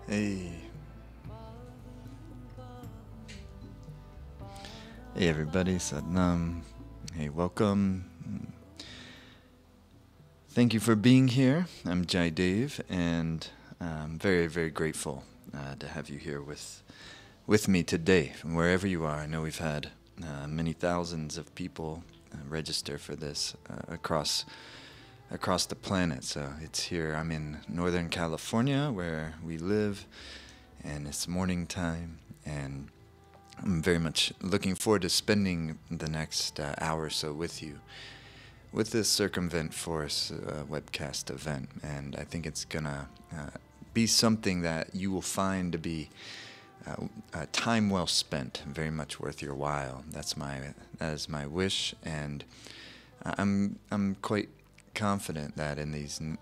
Hey. Hey everybody, Satnam. Hey, welcome. Thank you for being here. I'm Jai Dave, and I'm very, very grateful to have you here with me today, from wherever you are. I know we've had many thousands of people register for this across the planet. So it's here. I'm in Northern California, where we live, and it's morning time, and I'm very much looking forward to spending the next hour or so with you with this Circumvent Force webcast event. And I think it's gonna be something that you will find to be time well spent, very much worth your while. That is my wish, and I'm quite confident that in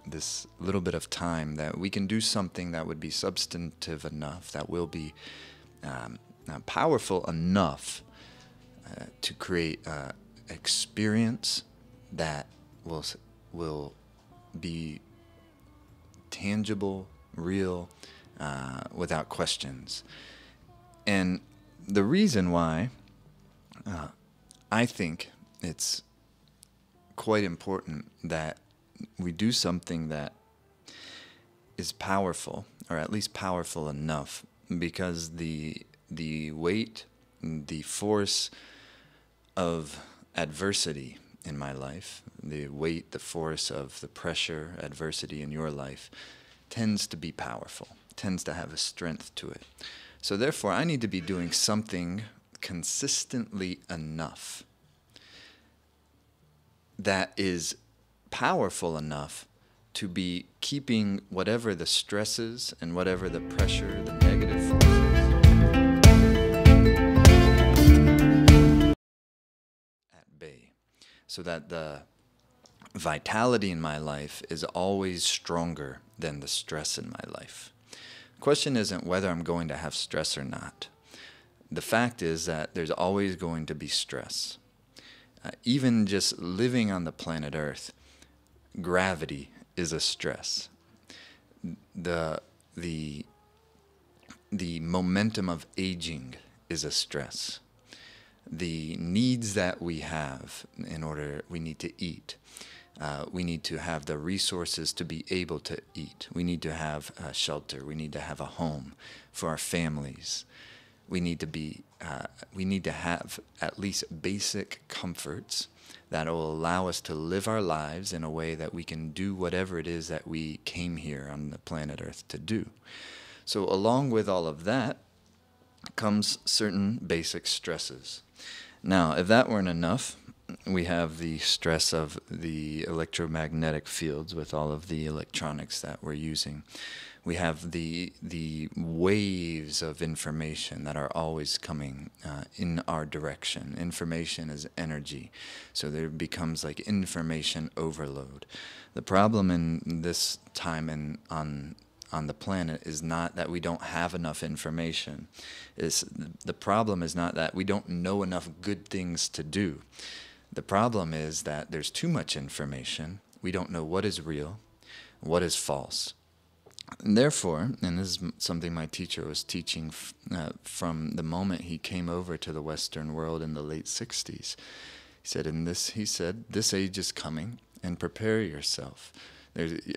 this little bit of time that we can do something that would be substantive enough, that will be powerful enough to create experience that will be tangible, real, without questions. And the reason why I think it's quite important that we do something that is powerful, or at least powerful enough, because the weight, the force of adversity in my life, the weight, the force of the pressure, adversity in your life, tends to be powerful, tends to have a strength to it. So therefore, I need to be doing something consistently enough that is powerful enough to be keeping whatever the stresses and whatever the pressure, the negative forces at bay, so that the vitality in my life is always stronger than the stress in my life. The question isn't whether I'm going to have stress or not. The fact is that there's always going to be stress. Even just living on the planet Earth, gravity is a stress. The momentum of aging is a stress. The needs that we have we need to eat. We need to have the resources to be able to eat. We need to have a shelter. We need to have a home for our families. We need to have at least basic comforts that will allow us to live our lives in a way that we can do whatever it is that we came here on the planet Earth to do. So along with all of that comes certain basic stresses. Now, if that weren't enough, we have the stress of the electromagnetic fields with all of the electronics that we're using. We have the waves of information that are always coming in our direction. Information is energy, so there becomes like information overload. The problem in this time on the planet is not that we don't have enough information. The problem is not that we don't know enough good things to do. The problem is that there's too much information. We don't know what is real, what is false. And therefore, and this is something my teacher was teaching from the moment he came over to the Western world in the late 60s. He said, this age is coming, and prepare yourself.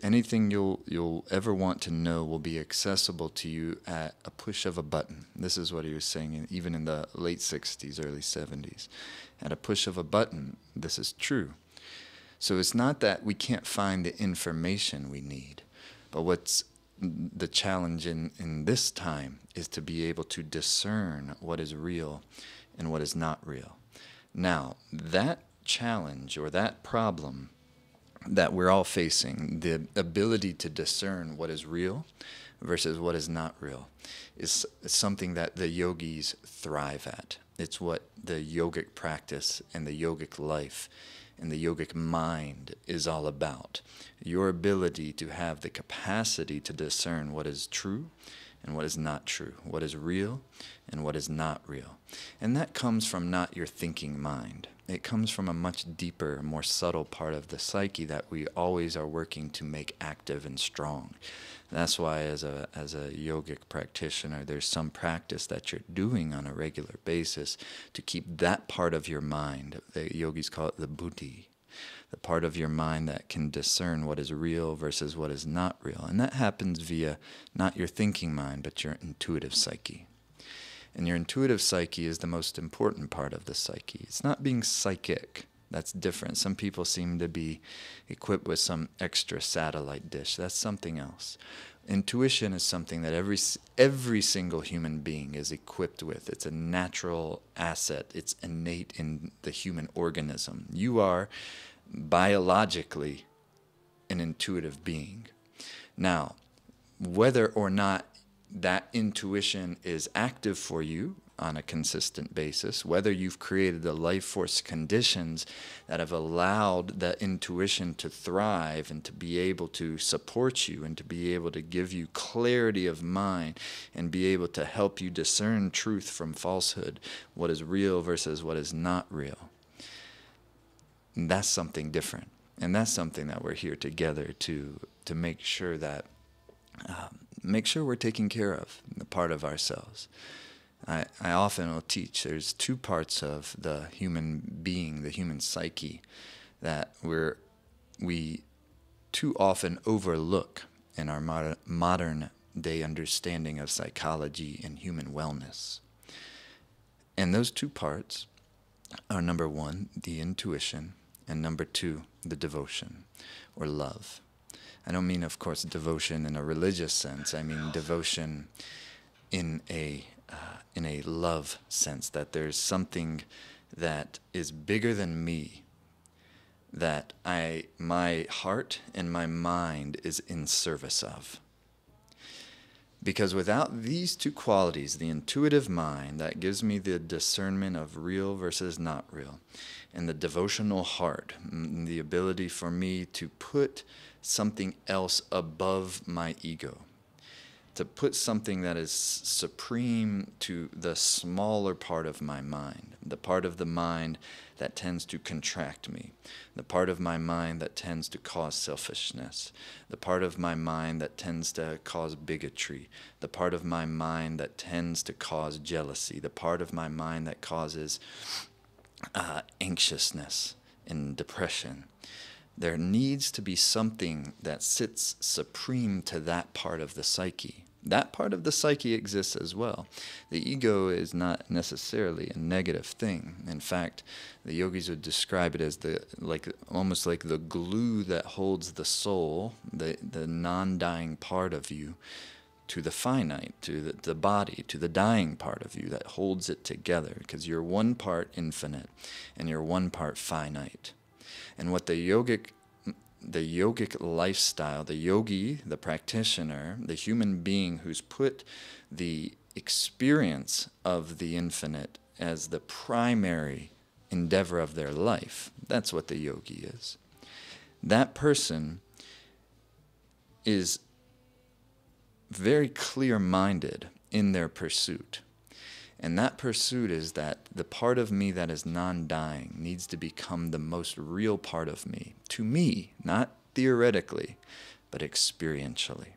Anything you'll ever want to know will be accessible to you at a push of a button. This is what he was saying, even in the late 60s, early 70s. At a push of a button, this is true. So it's not that we can't find the information we need, but what's the challenge in this time is to be able to discern what is real and what is not real. Now, that challenge or that problem that we're all facing, the ability to discern what is real versus what is not real, is something that the yogis thrive at. It's what the yogic practice and the yogic life and the yogic mind is all about. Your ability to have the capacity to discern what is true and what is not true, what is real and what is not real. And that comes from not your thinking mind. It comes from a much deeper, more subtle part of the psyche that we always are working to make active and strong. That's why as a yogic practitioner, there's some practice that you're doing on a regular basis to keep that part of your mind, the yogis call it the buddhi, the part of your mind that can discern what is real versus what is not real. And that happens via not your thinking mind, but your intuitive psyche. And your intuitive psyche is the most important part of the psyche. It's not being psychic. That's different. Some people seem to be equipped with some extra satellite dish. That's something else. Intuition is something that every single human being is equipped with. It's a natural asset. It's innate in the human organism. You are biologically an intuitive being. Now, whether or not that intuition is active for you on a consistent basis, whether you've created the life force conditions that have allowed the intuition to thrive and to be able to support you and to be able to give you clarity of mind and be able to help you discern truth from falsehood, what is real versus what is not real. And that's something different. And that's something that we're here together to make sure that we're taking care of the part of ourselves. I often will teach there's two parts of the human being, the human psyche, that we too often overlook in our modern day understanding of psychology and human wellness. And those two parts are, number one, the intuition, and number two, the devotion or love. I don't mean, of course, devotion in a religious sense. I mean devotion in a love sense, that there's something that is bigger than me, that my heart and my mind is in service of. Because without these two qualities, the intuitive mind that gives me the discernment of real versus not real, and the devotional heart, the ability for me to put something else above my ego, to put something that is supreme to the smaller part of my mind, the part of the mind that tends to contract me, the part of my mind that tends to cause selfishness, the part of my mind that tends to cause bigotry, the part of my mind that tends to cause jealousy, the part of my mind that causes anxiousness and depression. There needs to be something that sits supreme to that part of the psyche. That part of the psyche exists as well. The ego is not necessarily a negative thing. In fact, the yogis would describe it as almost like the glue that holds the soul, the non-dying part of you, to the finite, to the body, to the dying part of you that holds it together, because you're one part infinite and you're one part finite. And what the yogic lifestyle, the yogi, the practitioner, the human being who's put the experience of the infinite as the primary endeavor of their life, that's what the yogi is. That person is very clear-minded in their pursuit. And that pursuit is that the part of me that is non-dying needs to become the most real part of me, to me, not theoretically, but experientially.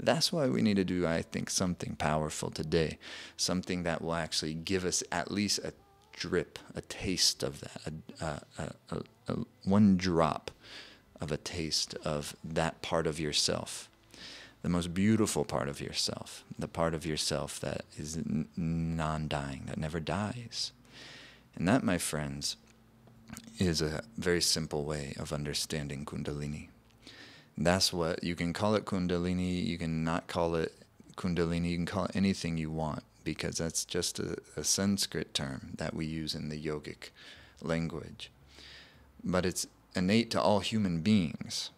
That's why we need to do, I think, something powerful today, something that will actually give us at least a drip, a taste of that, one drop of a taste of that part of yourself. The most beautiful part of yourself, the part of yourself that is non-dying, that never dies. And that, my friends, is a very simple way of understanding Kundalini. That's what, you can call it Kundalini, you can not call it Kundalini, you can call it anything you want, because that's just a Sanskrit term that we use in the yogic language. But it's innate to all human beings.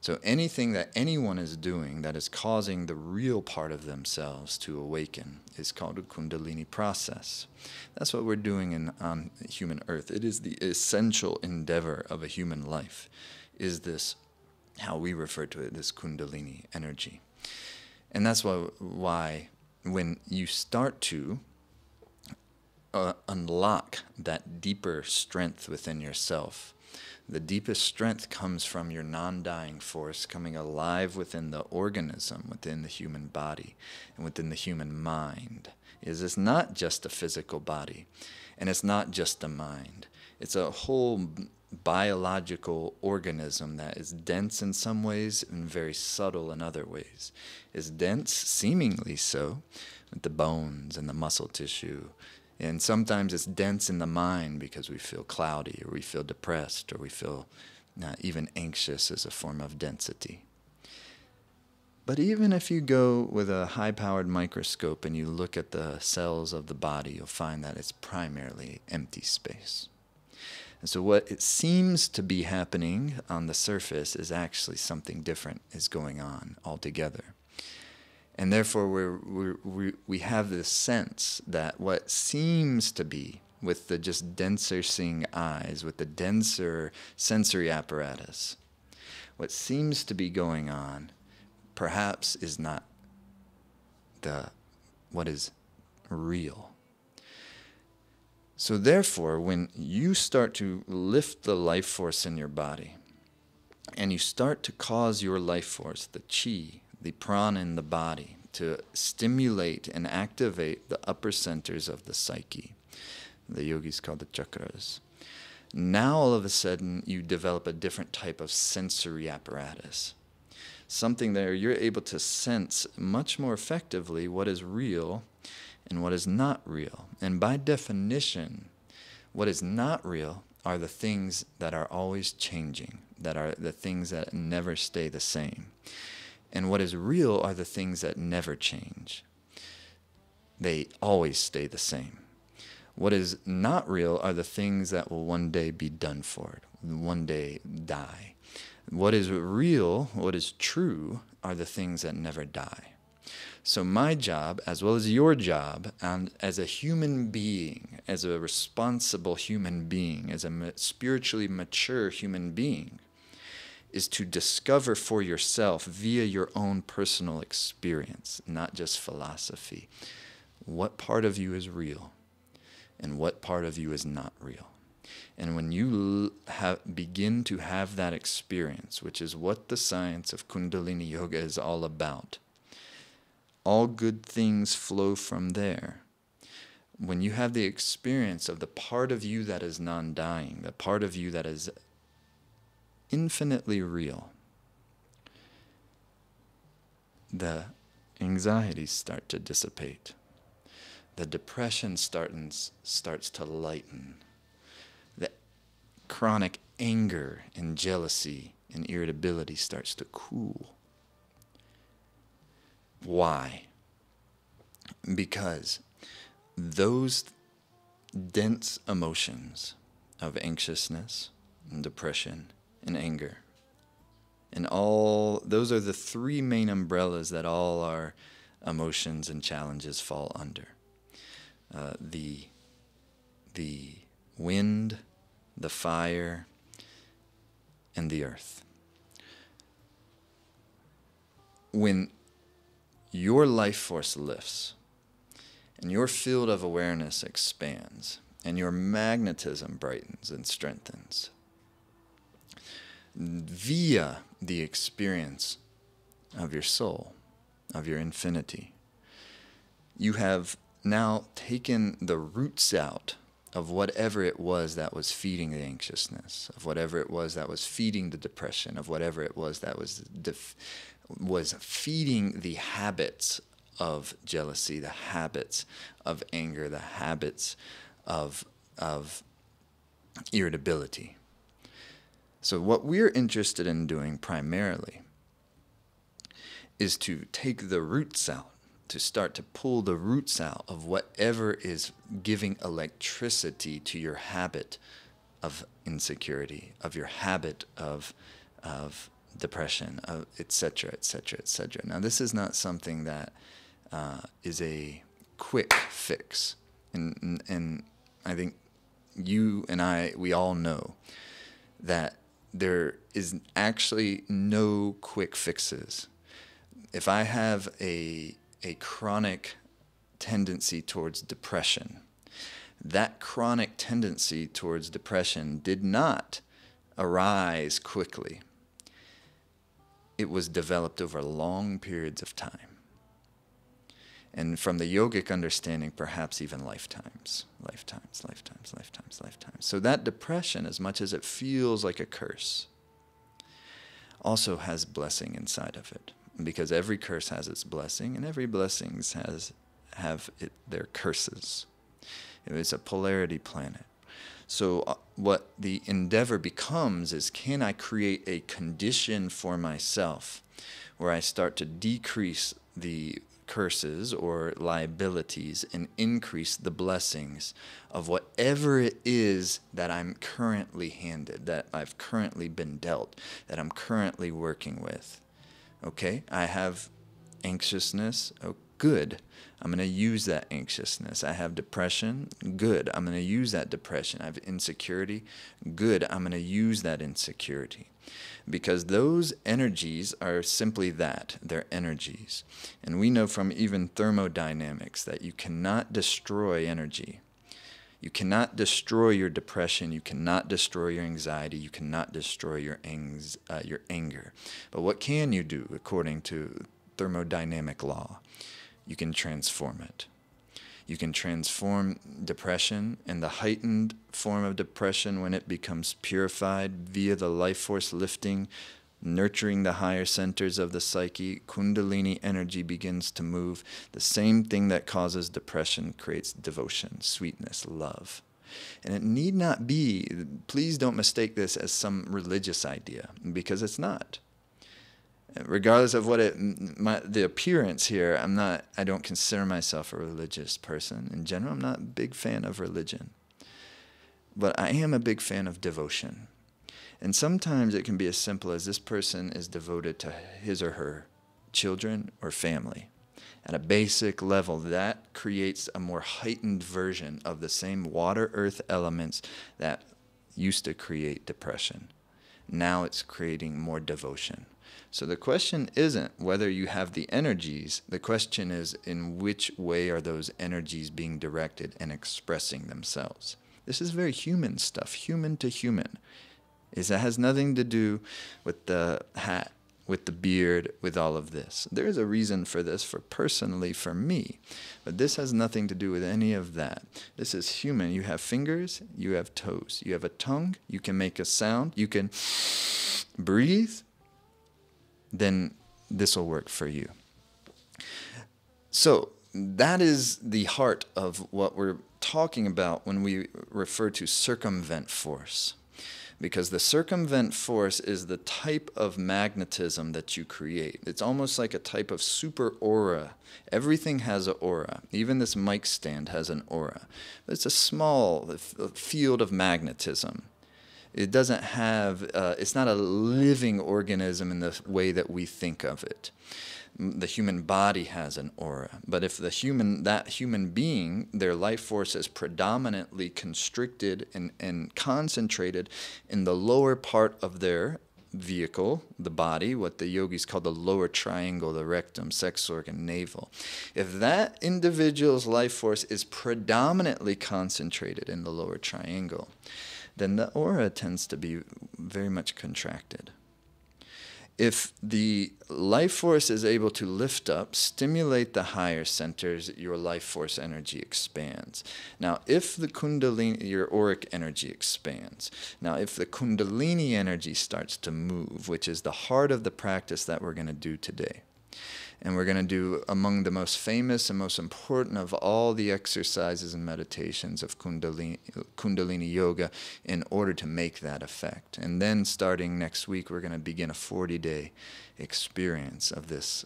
So anything that anyone is doing that is causing the real part of themselves to awaken is called a Kundalini process. That's what we're doing on human earth. It is the essential endeavor of a human life, is this, how we refer to it, this Kundalini energy. And that's why when you start to unlock that deeper strength within yourself, the deepest strength comes from your non-dying force coming alive within the organism, within the human body, and within the human mind. It's not just a physical body, and it's not just a mind. It's a whole biological organism that is dense in some ways and very subtle in other ways. It's dense, seemingly so, with the bones and the muscle tissue. And sometimes it's dense in the mind because we feel cloudy or we feel depressed or we feel even anxious as a form of density. But even if you go with a high-powered microscope and you look at the cells of the body, you'll find that it's primarily empty space. And so what it seems to be happening on the surface is actually something different is going on altogether. And therefore we have this sense that what seems to be, with the just denser seeing eyes, with the denser sensory apparatus, what seems to be going on perhaps is not what is real. So therefore, when you start to lift the life force in your body, and you start to cause your life force, the chi, the prana in the body, to stimulate and activate the upper centers of the psyche. The yogis call the chakras. Now all of a sudden you develop a different type of sensory apparatus. Something there you're able to sense much more effectively what is real and what is not real. And by definition, what is not real are the things that are always changing, that are the things that never stay the same. And what is real are the things that never change. They always stay the same. What is not real are the things that will one day be done for, one day die. What is real, what is true, are the things that never die. So my job, as well as your job, and as a human being, as a responsible human being, as a spiritually mature human being, is to discover for yourself via your own personal experience, not just philosophy, what part of you is real and what part of you is not real. And when you begin to have that experience, which is what the science of Kundalini Yoga is all about, all good things flow from there. When you have the experience of the part of you that is non-dying, the part of you that is infinitely real, the anxieties start to dissipate. The depression starts to lighten. The chronic anger and jealousy and irritability starts to cool. Why? Because those dense emotions of anxiousness and depression and anger, and all those are the three main umbrellas that all our emotions and challenges fall under. The wind, the fire, and the earth. When your life force lifts, and your field of awareness expands, and your magnetism brightens and strengthens, via the experience of your soul, of your infinity, you have now taken the roots out of whatever it was that was feeding the anxiousness, of whatever it was that was feeding the depression, of whatever it was that was feeding the habits of jealousy, the habits of anger, the habits of irritability. So what we're interested in doing primarily is to take the roots out, to start to pull the roots out of whatever is giving electricity to your habit of insecurity, of your habit of depression, etc., etc., etc. Now, this is not something that is a quick fix, and I think you and I, we all know that there is actually no quick fixes. if I have a chronic tendency towards depression, that chronic tendency towards depression did not arise quickly. It was developed over long periods of time. And from the yogic understanding, perhaps even lifetimes. So that depression, as much as it feels like a curse, also has blessing inside of it. Because every curse has its blessing, and every blessing have their curses. It's a polarity planet. So what the endeavor becomes is, can I create a condition for myself where I start to decrease the curses or liabilities and increase the blessings of whatever it is that I'm currently handed, that I've currently been dealt, that I'm currently working with. Okay, I have anxiousness. Oh, good. I'm going to use that anxiousness. I have depression. Good. I'm going to use that depression. I have insecurity. Good. I'm going to use that insecurity. Because those energies are simply that. They're energies. And we know from even thermodynamics that you cannot destroy energy. You cannot destroy your depression. You cannot destroy your anxiety. You cannot destroy your anger. But what can you do according to thermodynamic law? You can transform it. You can transform depression, and the heightened form of depression, when it becomes purified via the life force lifting, nurturing the higher centers of the psyche, Kundalini energy begins to move. The same thing that causes depression creates devotion, sweetness, love. And it need not be, please don't mistake this as some religious idea, because it's not. Regardless of what the appearance here, I don't consider myself a religious person. In general, I'm not a big fan of religion. But I am a big fan of devotion. And sometimes it can be as simple as this person is devoted to his or her children or family. At a basic level, that creates a more heightened version of the same water, earth elements that used to create depression. Now it's creating more devotion. So the question isn't whether you have the energies. The question is, in which way are those energies being directed and expressing themselves? This is very human stuff, human to human. It has nothing to do with the hat, with the beard, with all of this. There is a reason for this, personally for me. But this has nothing to do with any of that. This is human. You have fingers, you have toes, you have a tongue, you can make a sound, you can breathe. Then this will work for you. So that is the heart of what we're talking about when we refer to circumvent force. Because the circumvent force is the type of magnetism that you create. It's almost like a type of super aura. Everything has an aura. Even this mic stand has an aura. But it's a small field of magnetism. It doesn't have, it's not a living organism in the way that we think of it. The human body has an aura. But if that human being, their life force is predominantly constricted and concentrated in the lower part of their vehicle, the body, what the yogis call the lower triangle, the rectum, sex organ, navel. If that individual's life force is predominantly concentrated in the lower triangle, then the aura tends to be very much contracted. If the life force is able to lift up, stimulate the higher centers, your life force energy expands. Now, if the Kundalini, your auric energy expands. Now, if the Kundalini energy starts to move, which is the heart of the practice that we're going to do today, and we're going to do among the most famous and most important of all the exercises and meditations of Kundalini Yoga in order to make that effect. And then starting next week, we're going to begin a 40-day experience of this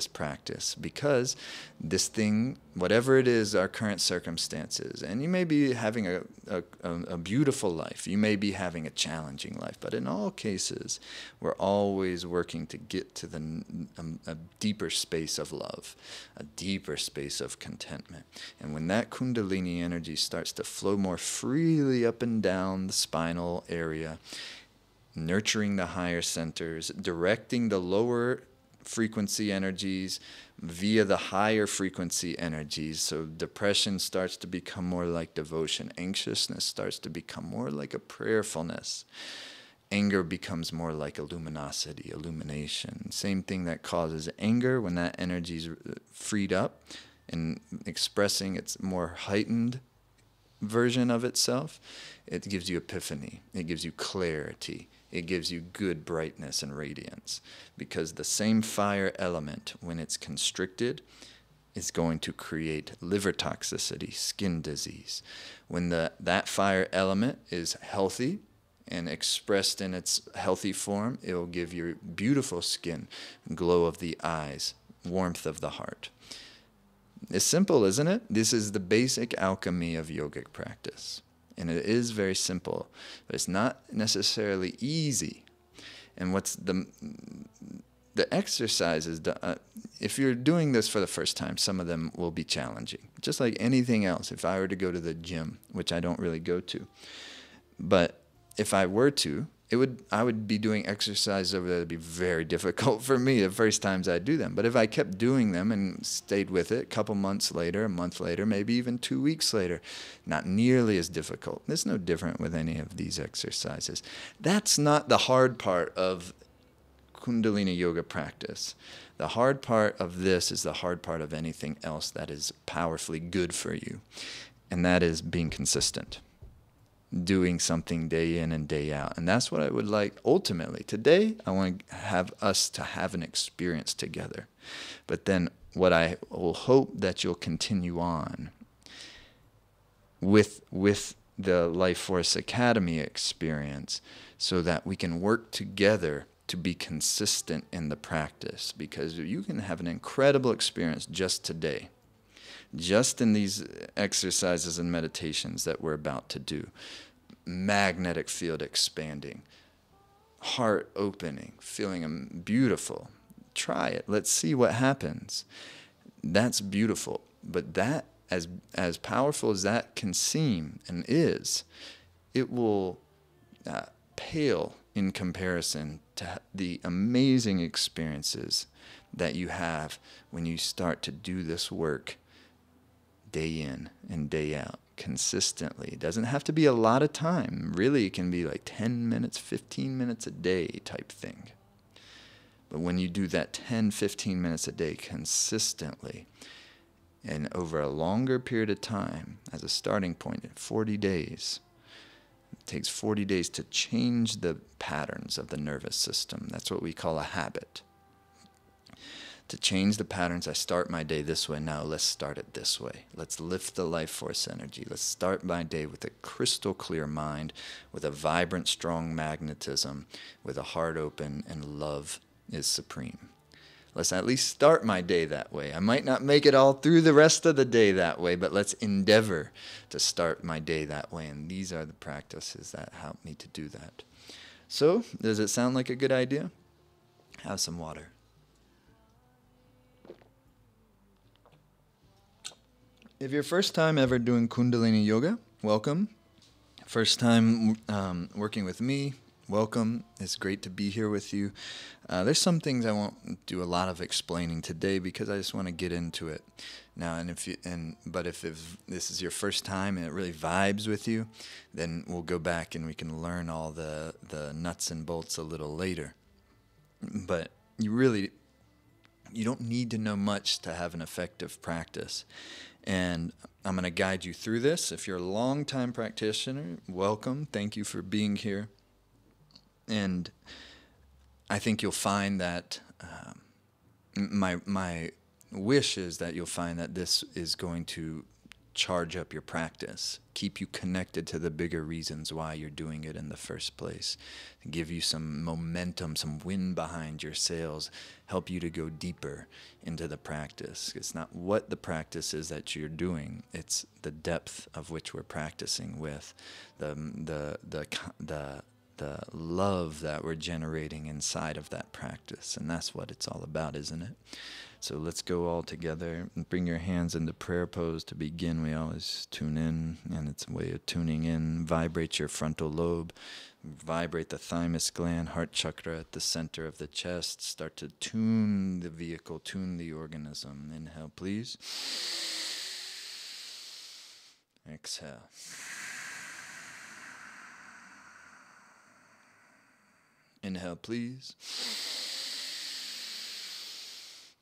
practice, because this thing, whatever it is, our current circumstances, and you may be having a beautiful life, you may be having a challenging life, but in all cases, we're always working to get to a deeper space of love, a deeper space of contentment. And when that Kundalini energy starts to flow more freely up and down the spinal area, nurturing the higher centers, directing the lower frequency energies via the higher frequency energies. So depression starts to become more like devotion. Anxiousness starts to become more like a prayerfulness. Anger becomes more like luminosity, illumination. Same thing that causes anger, when that energy is freed up and expressing its more heightened version of itself, it gives you epiphany. It gives you clarity. It gives you good brightness and radiance. Because the same fire element, when it's constricted, is going to create liver toxicity, skin disease. When that fire element is healthy, and expressed in its healthy form, it will give you beautiful skin, glow of the eyes, warmth of the heart. It's simple, isn't it? This is the basic alchemy of yogic practice. And it is very simple, but it's not necessarily easy. And what's the exercises, if you're doing this for the first time, some of them will be challenging. Just like anything else, if I were to go to the gym, which I don't really go to, but if I were to, I would be doing exercises over there that would be very difficult for me the first times I do them. But if I kept doing them and stayed with it a couple months later, a month later, maybe even 2 weeks later, not nearly as difficult. It's no different with any of these exercises. That's not the hard part of Kundalini yoga practice. The hard part of this is the hard part of anything else that is powerfully good for you, and that is being consistent. Doing something day in and day out. And that's what I would like ultimately. Today, I want to have us to have an experience together. But then what I will hope that you'll continue on with the Life Force Academy experience, so that we can work together to be consistent in the practice. Because you can have an incredible experience just today, just in these exercises and meditations that we're about to do. Magnetic field expanding, heart opening, feeling beautiful. Try it. Let's see what happens. That's beautiful. But that, as powerful as that can seem and is, it will pale in comparison to the amazing experiences that you have when you start to do this work day in and day out, consistently. It doesn't have to be a lot of time. Really, it can be like 10 minutes, 15 minutes a day type thing. But when you do that 10, 15 minutes a day consistently, and over a longer period of time, as a starting point, in 40 days, it takes 40 days to change the patterns of the nervous system. That's what we call a habit. To change the patterns, I start my day this way. Now let's start it this way. Let's lift the life force energy. Let's start my day with a crystal clear mind, with a vibrant, strong magnetism, with a heart open, and love is supreme. Let's at least start my day that way. I might not make it all through the rest of the day that way, but let's endeavor to start my day that way. And these are the practices that help me to do that. So, does it sound like a good idea? Have some water. If you're first time ever doing Kundalini Yoga, welcome. First time working with me, welcome. It's great to be here with you. There's some things I won't do a lot of explaining today because I just want to get into it now. And if this is your first time and it really vibes with you, then we'll go back and we can learn all the nuts and bolts a little later. But you don't need to know much to have an effective practice. And I'm going to guide you through this. If you're a long-time practitioner, welcome. Thank you for being here. And I think you'll find that my wish is that you'll find that this is going to charge up your practice, keep you connected to the bigger reasons why you're doing it in the first place, give you some momentum, some wind behind your sails, help you to go deeper into the practice. It's not what the practice is that you're doing, it's the depth of which we're practicing with, the the love that we're generating inside of that practice. And that's what it's all about, isn't it? So let's go all together and bring your hands into prayer pose to begin. We always tune in, and it's a way of tuning in. Vibrate your frontal lobe. Vibrate the thymus gland, heart chakra at the center of the chest. Start to tune the vehicle, tune the organism. Inhale, please. Exhale. Inhale, please.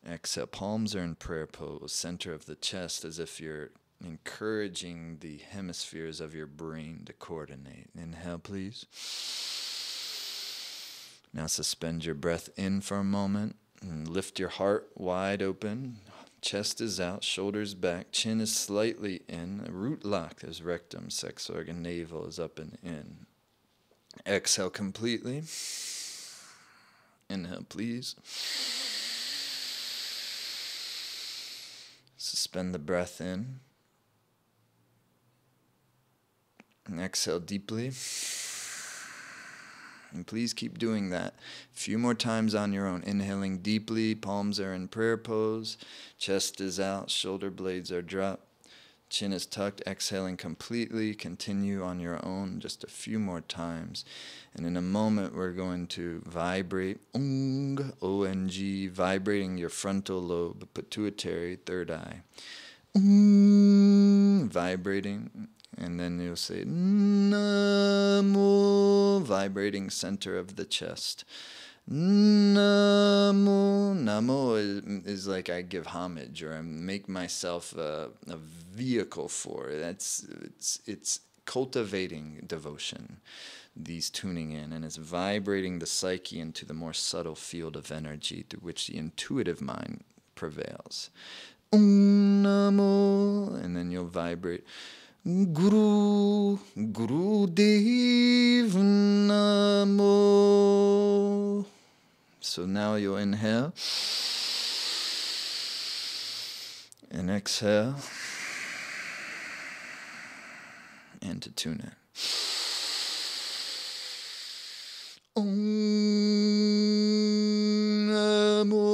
Exhale. Palms are in prayer pose, center of the chest, as if you're encouraging the hemispheres of your brain to coordinate. Inhale, please. Now suspend your breath in for a moment and lift your heart wide open. Chest is out, shoulders back, chin is slightly in. Root lock, there's rectum, sex organ, navel is up and in. Exhale completely. Inhale, please. Suspend the breath in. And exhale deeply. And please keep doing that a few more times on your own. Inhaling deeply, palms are in prayer pose, chest is out, shoulder blades are dropped, chin is tucked. Exhaling completely. Continue on your own just a few more times. And in a moment, we're going to vibrate, O-N-G, vibrating your frontal lobe, pituitary, third eye. Vibrating. And then you'll say, Namo, vibrating center of the chest. Namo. Namo is like I give homage, or I make myself a vehicle for it. It's cultivating devotion, these tuning in, and it's vibrating the psyche into the more subtle field of energy through which the intuitive mind prevails. Namo, and then you'll vibrate. Guru Dev Namo. So now you'll inhale and exhale, and to tune in. Namo.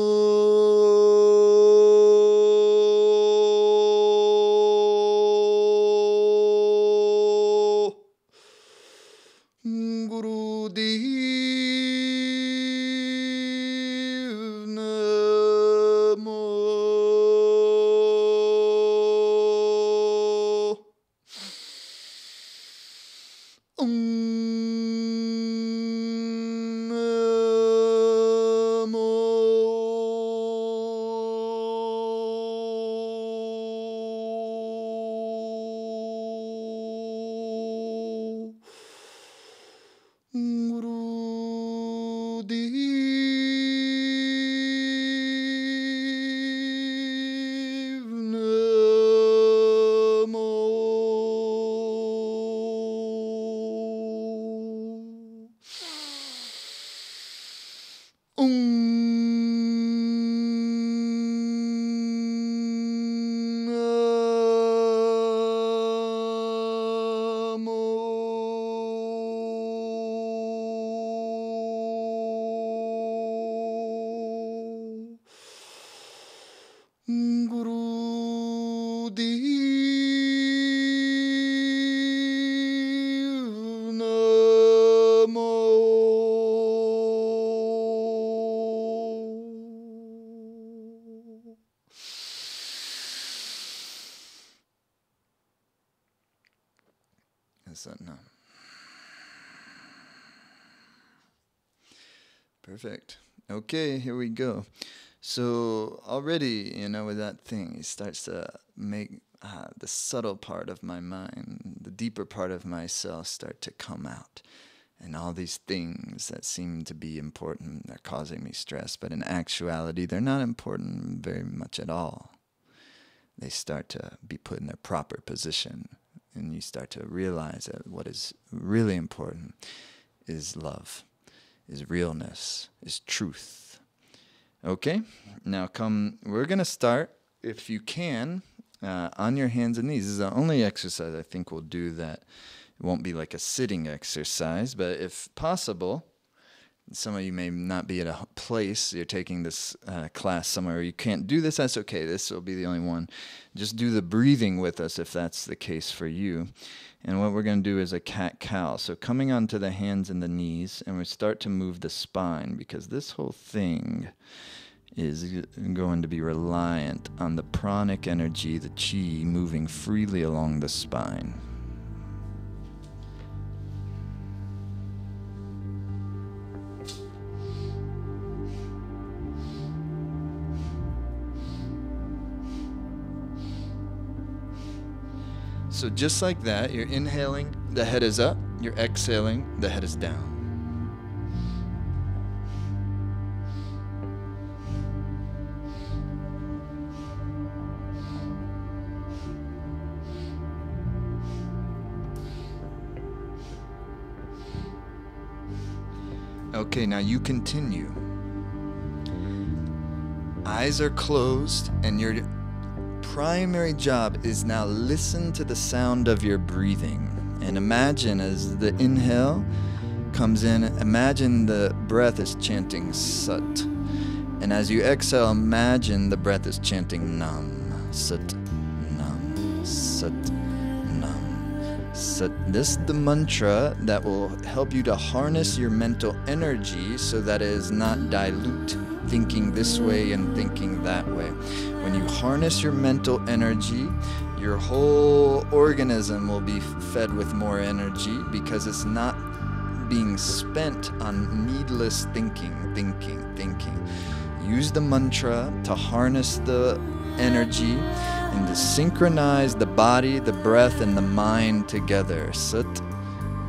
No. Perfect. Okay, here we go. So already, with that thing, it starts to make the subtle part of my mind, the deeper part of myself start to come out. And all these things that seem to be important are causing me stress, but in actuality, they're not important very much at all. They start to be put in their proper position. And you start to realize that what is really important is love, is realness, is truth. Okay? Now we're going to start, if you can, on your hands and knees. This is the only exercise I think we'll do that It won't be like a sitting exercise, but if possible, some of you may not be at a place, you're taking this class somewhere, you can't do this, that's okay. This will be the only one. Just do the breathing with us if that's the case for you. And what we're going to do is a cat-cow. So coming onto the hands and the knees, and we start to move the spine, because this whole thing is going to be reliant on the pranic energy, the chi, moving freely along the spine. So just like that, you're inhaling, the head is up, you're exhaling, the head is down. Okay, now you continue. Eyes are closed, and your primary job is now listen to the sound of your breathing. And imagine as the inhale comes in, imagine the breath is chanting Sat. And as you exhale, imagine the breath is chanting Nam. Sat, Nam, Sat, Nam, Sat. This is the mantra that will help you to harness your mental energy so that it is not dilute, thinking this way and thinking that way. When you harness your mental energy, your whole organism will be fed with more energy because it's not being spent on needless thinking. Use the mantra to harness the energy and to synchronize the body, the breath, and the mind together. Sat,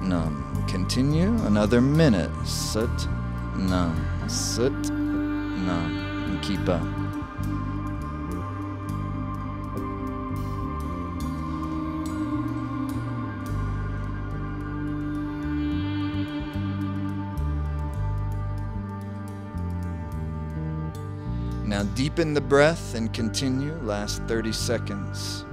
Nam. Continue another minute. Sat, Nam. Sat, Nam. And keep up. Now deepen the breath and continue. Last 30 seconds.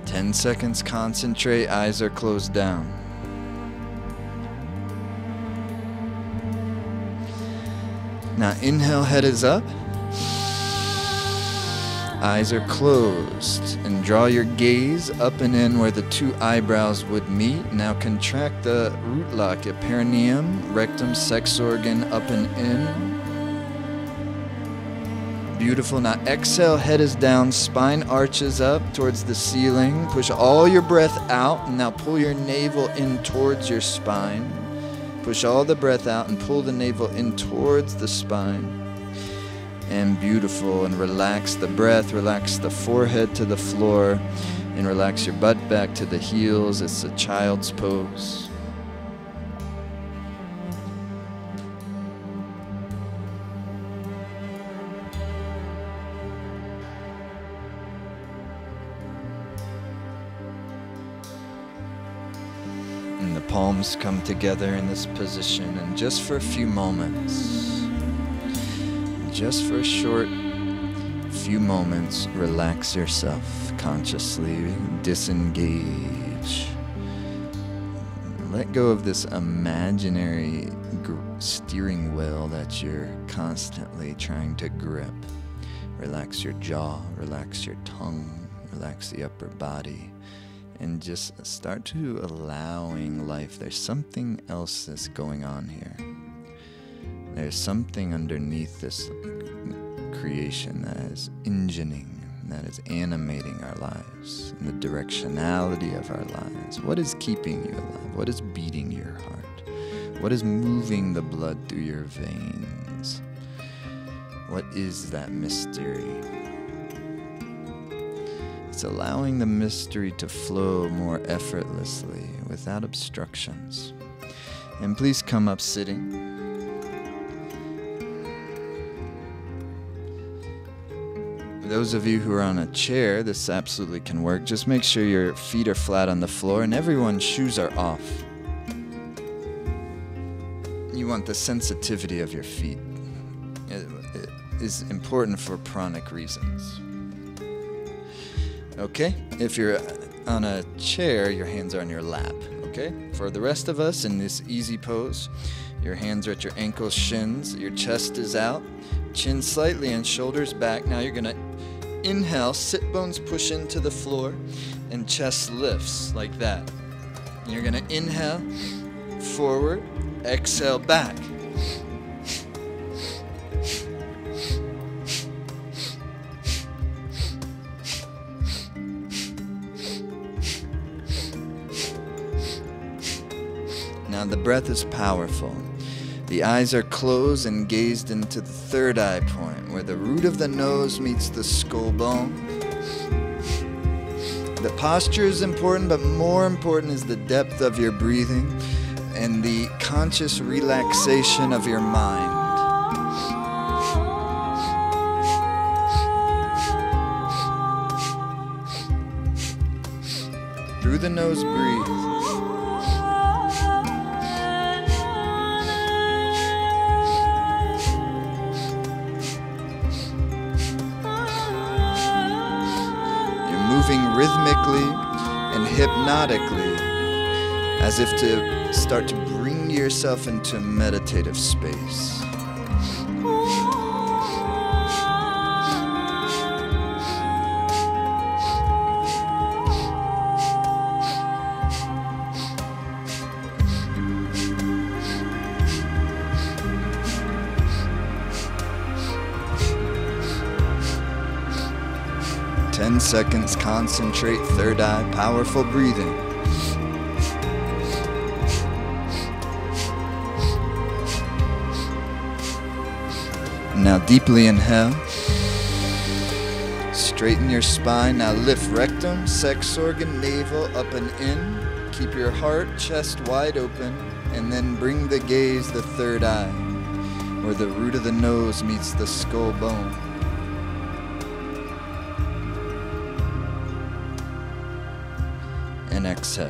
Ten seconds, concentrate, eyes are closed down. Now inhale, head is up. Eyes are closed. And draw your gaze up and in where the two eyebrows would meet. Now contract the root lock at perineum, rectum, sex organ, up and in. Beautiful. Now exhale, head is down, spine arches up towards the ceiling. Push all your breath out, and now pull your navel in towards your spine. Push all the breath out and pull the navel in towards the spine. And beautiful. And relax the breath, relax the forehead to the floor, and relax your butt back to the heels. It's a child's pose. And the palms come together in this position, and just for a few moments, just for a short few moments, relax yourself consciously, disengage. Let go of this imaginary steering wheel that you're constantly trying to grip. Relax your jaw, relax your tongue, relax the upper body. And just start to allowing life. There's something else that's going on here. There's something underneath this creation that is engineering, that is animating our lives and the directionality of our lives. What is keeping you alive? What is beating your heart? What is moving the blood through your veins? What is that mystery? It's allowing the mystery to flow more effortlessly without obstructions. And please come up sitting. those of you who are on a chair, this absolutely can work. Just make sure your feet are flat on the floor and everyone's shoes are off. You want the sensitivity of your feet. It is important for pranic reasons. Okay, if you're on a chair, your hands are on your lap. Okay, for the rest of us in this easy pose, your hands are at your ankles, shins, your chest is out, chin slightly and shoulders back. Now you're gonna inhale, sit bones push into the floor, and chest lifts like that. You're gonna inhale, forward, exhale, back. Now the breath is powerful. The eyes are closed and gazed into the third eye point, where the root of the nose meets the skull bone. The posture is important, but more important is the depth of your breathing and the conscious relaxation of your mind. Through the nose, breathe. Moving rhythmically and hypnotically, as if to start to bring yourself into a meditative space. Seconds, concentrate, third eye, powerful breathing. Now deeply inhale. Straighten your spine. Now lift rectum, sex organ, navel up and in. Keep your heart, chest wide open, and then bring the gaze the third eye, where the root of the nose meets the skull bone. And exhale.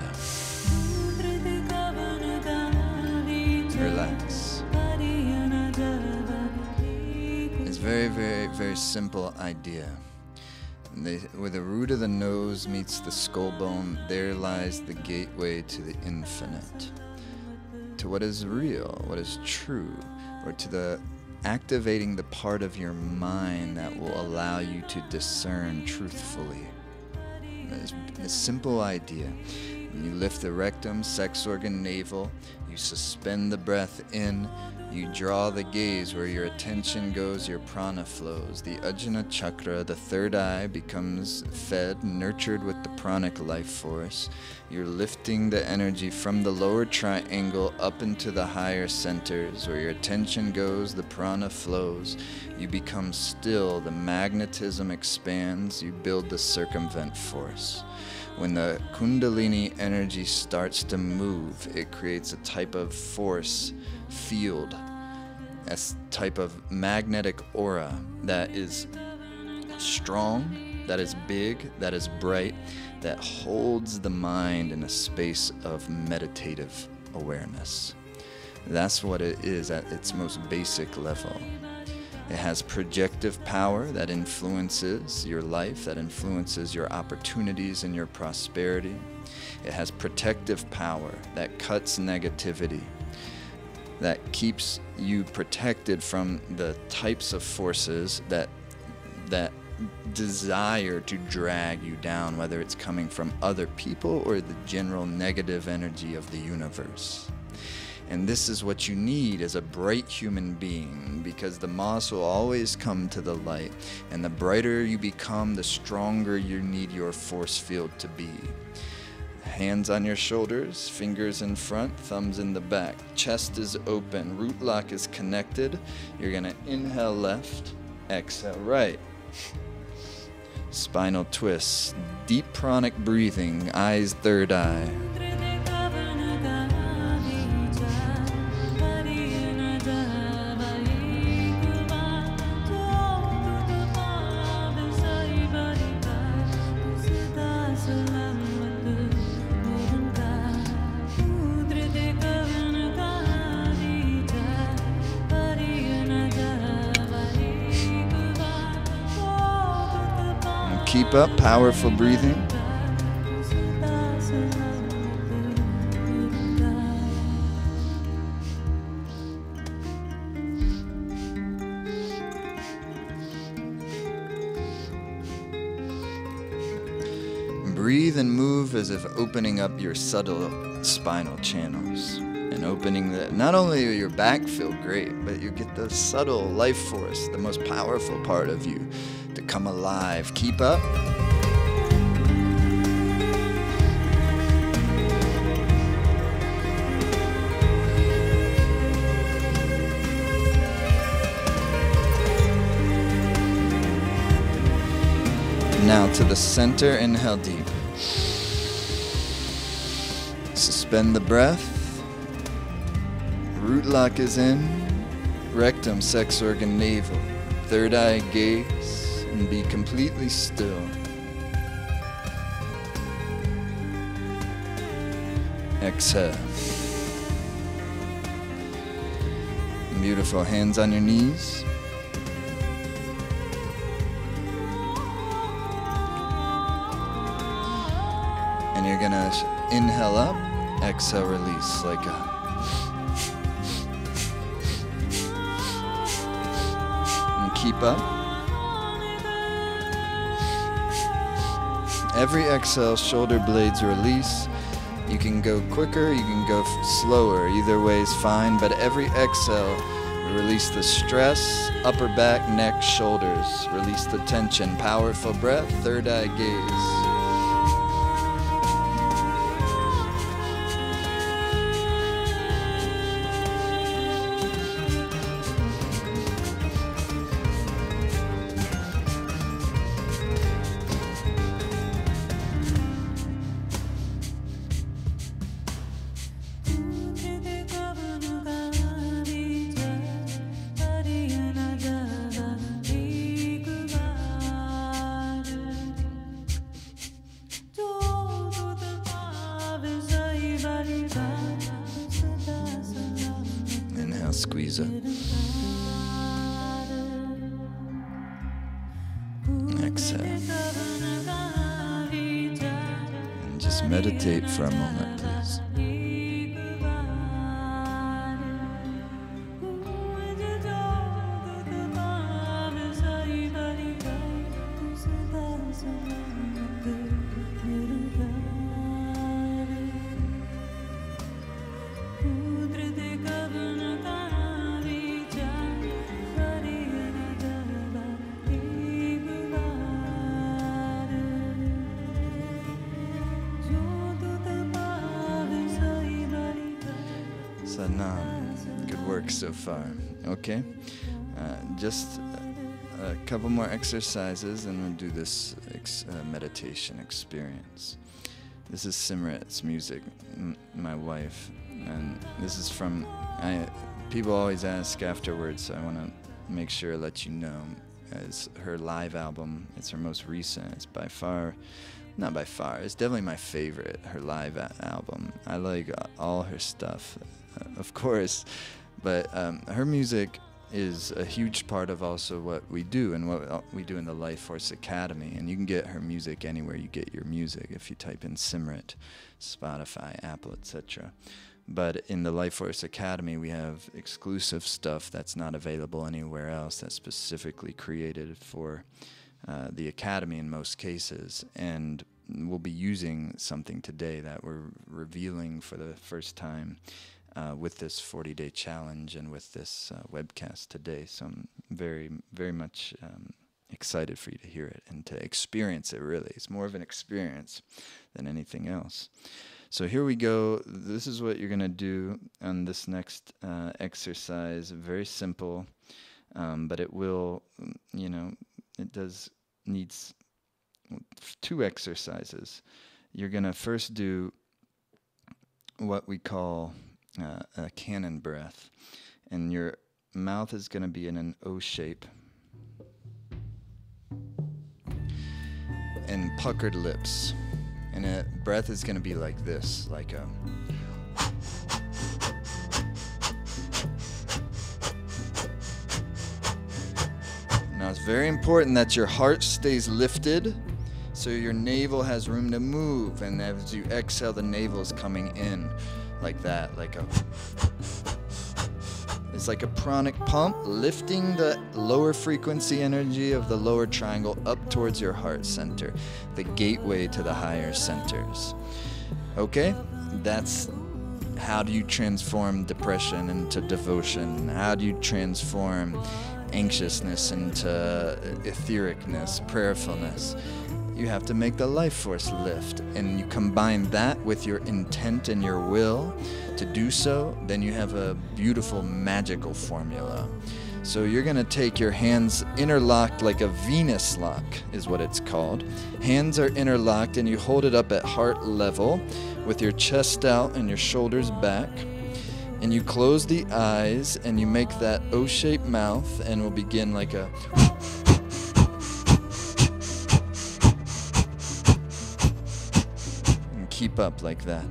Relax. It's very, very, very simple idea. Where the root of the nose meets the skull bone, there lies the gateway to the infinite, to what is real, what is true, or to the activating the part of your mind that will allow you to discern truthfully. It's a simple idea. When you lift the rectum, sex organ, navel, you suspend the breath in, you draw the gaze where your attention goes, your prana flows. The Ajna chakra, the third eye, becomes fed, nurtured with the pranic life force. You're lifting the energy from the lower triangle up into the higher centers. Where your attention goes, the prana flows. You become still, the magnetism expands, you build the circumvent force. When the Kundalini energy starts to move, it creates a type of force field, a type of magnetic aura that is strong, that is big, that is bright, that holds the mind in a space of meditative awareness. That's what it is at its most basic level. It has projective power that influences your life, that influences your opportunities and your prosperity. It has protective power that cuts negativity, that keeps you protected from the types of forces that desire to drag you down, whether it's coming from other people or the general negative energy of the universe. And this is what you need as a bright human being, because the moss will always come to the light, and the brighter you become, the stronger you need your force field to be. Hands on your shoulders, fingers in front, thumbs in the back. Chest is open, root lock is connected. You're gonna inhale left, exhale right. Spinal twists, deep pranic breathing, eyes third eye. keep up. Powerful breathing. Breathe and move as if opening up your subtle spinal channels and opening not only will your back feel great, but you get the subtle life force, the most powerful part of you, to come alive. Keep up. Now to the center, inhale deep. Suspend the breath. Root lock is in. Rectum, sex organ, navel. Third eye gaze and be completely still. Exhale. Beautiful. Hands on your knees. And you're gonna inhale up, exhale, release like and keep up. Every exhale, shoulder blades release. You can go quicker, you can go slower. Either way is fine, but every exhale, release the stress, upper back, neck, shoulders. Release the tension. Powerful breath, third eye gaze. Squeeze up. Exhale. And just meditate for a moment, please. Good work so far. Okay, just a couple more exercises and we'll do this meditation experience. This is Simrat's music, my wife, and this is from, people always ask afterwards, so I want to make sure I let you know. It's her live album. It's her most recent. It's by far, not by far, it's definitely my favorite, her live album. I like all her stuff, of course, but her music is a huge part of also what we do and what we do in the Life Force Academy. And you can get her music anywhere you get your music if you type in Simrat, Spotify, Apple, etc. But in the Life Force Academy, we have exclusive stuff that's not available anywhere else, that's specifically created for the Academy in most cases. And we'll be using something today that we're revealing for the first time with this 40-day challenge and with this webcast today. So I'm very, very much excited for you to hear it and to experience it, really. It's more of an experience than anything else. So here we go. This is what you're going to do on this next exercise. Very simple, but it will, it needs 2 exercises. You're going to first do what we call a cannon breath, and your mouth is going to be in an O shape and puckered lips, and a breath is going to be like this, like a now it's very important that your heart stays lifted So your navel has room to move, and as you exhale, the navel is coming in like that, it's like a pranic pump, lifting the lower frequency energy of the lower triangle up towards your heart center, the gateway to the higher centers. Okay? That's how do you transform depression into devotion? How do you transform anxiousness into ethericness, prayerfulness? You have to make the life force lift, and you combine that with your intent and your will to do so, then you have a beautiful magical formula. So you're going to take your hands interlocked like a Venus lock is what it's called. Hands are interlocked, and you hold it up at heart level with your chest out and your shoulders back. And you close the eyes, and you make that O-shaped mouth, and we'll begin like a... and keep up like that.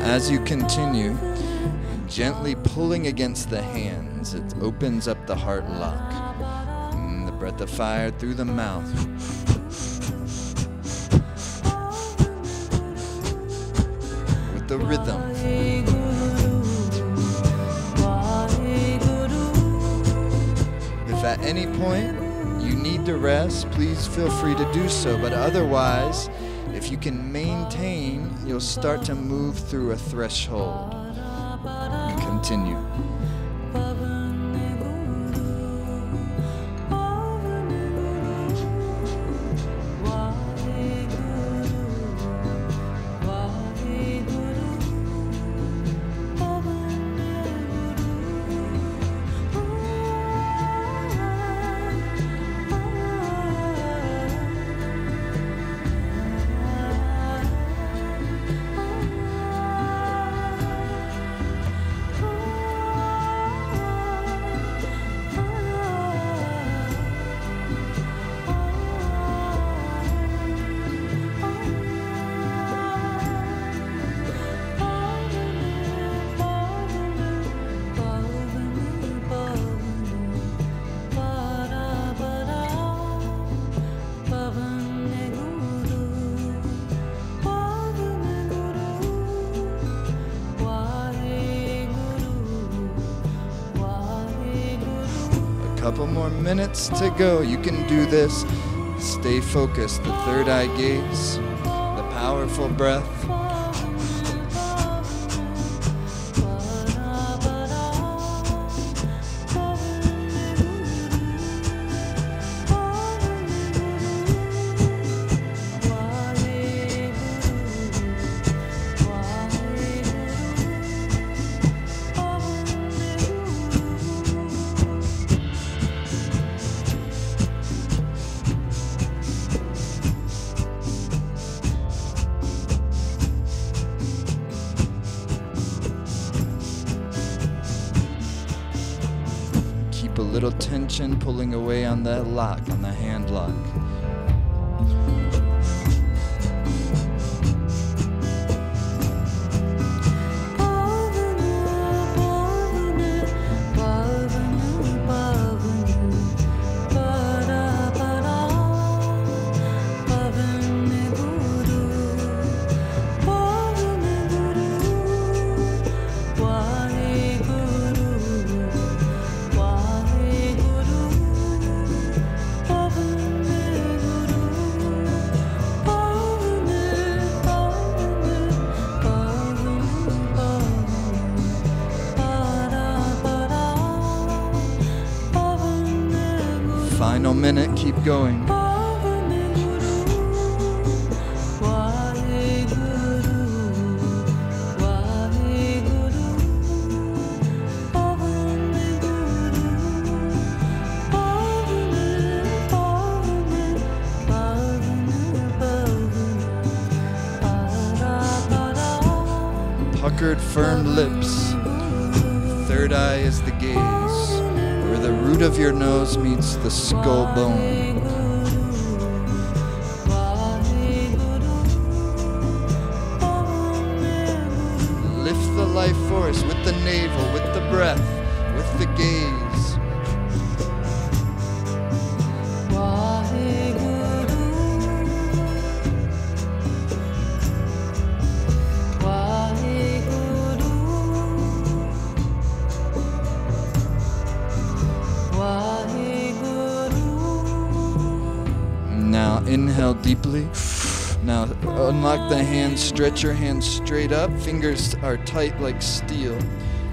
As you continue, gently pulling against the hands, it opens up the heart lock. And the breath of fire through the mouth. With the rhythm. If at any point you need to rest, please feel free to do so, but otherwise, if you can maintain, you'll start to move through a threshold. Continue. Couple more minutes to go. You can do this. Stay focused. The third eye gaze, the powerful breath. A little tension pulling away on that lock, on the hand lock. Final minute, keep going. Puckered, firm lips. Third eye is the gaze. where the root of your nose meets the skull bone. Lift the life force with the navel, with the breath, with the gaze. Now inhale deeply. Now unlock the hands, stretch your hands straight up. Fingers are tight like steel.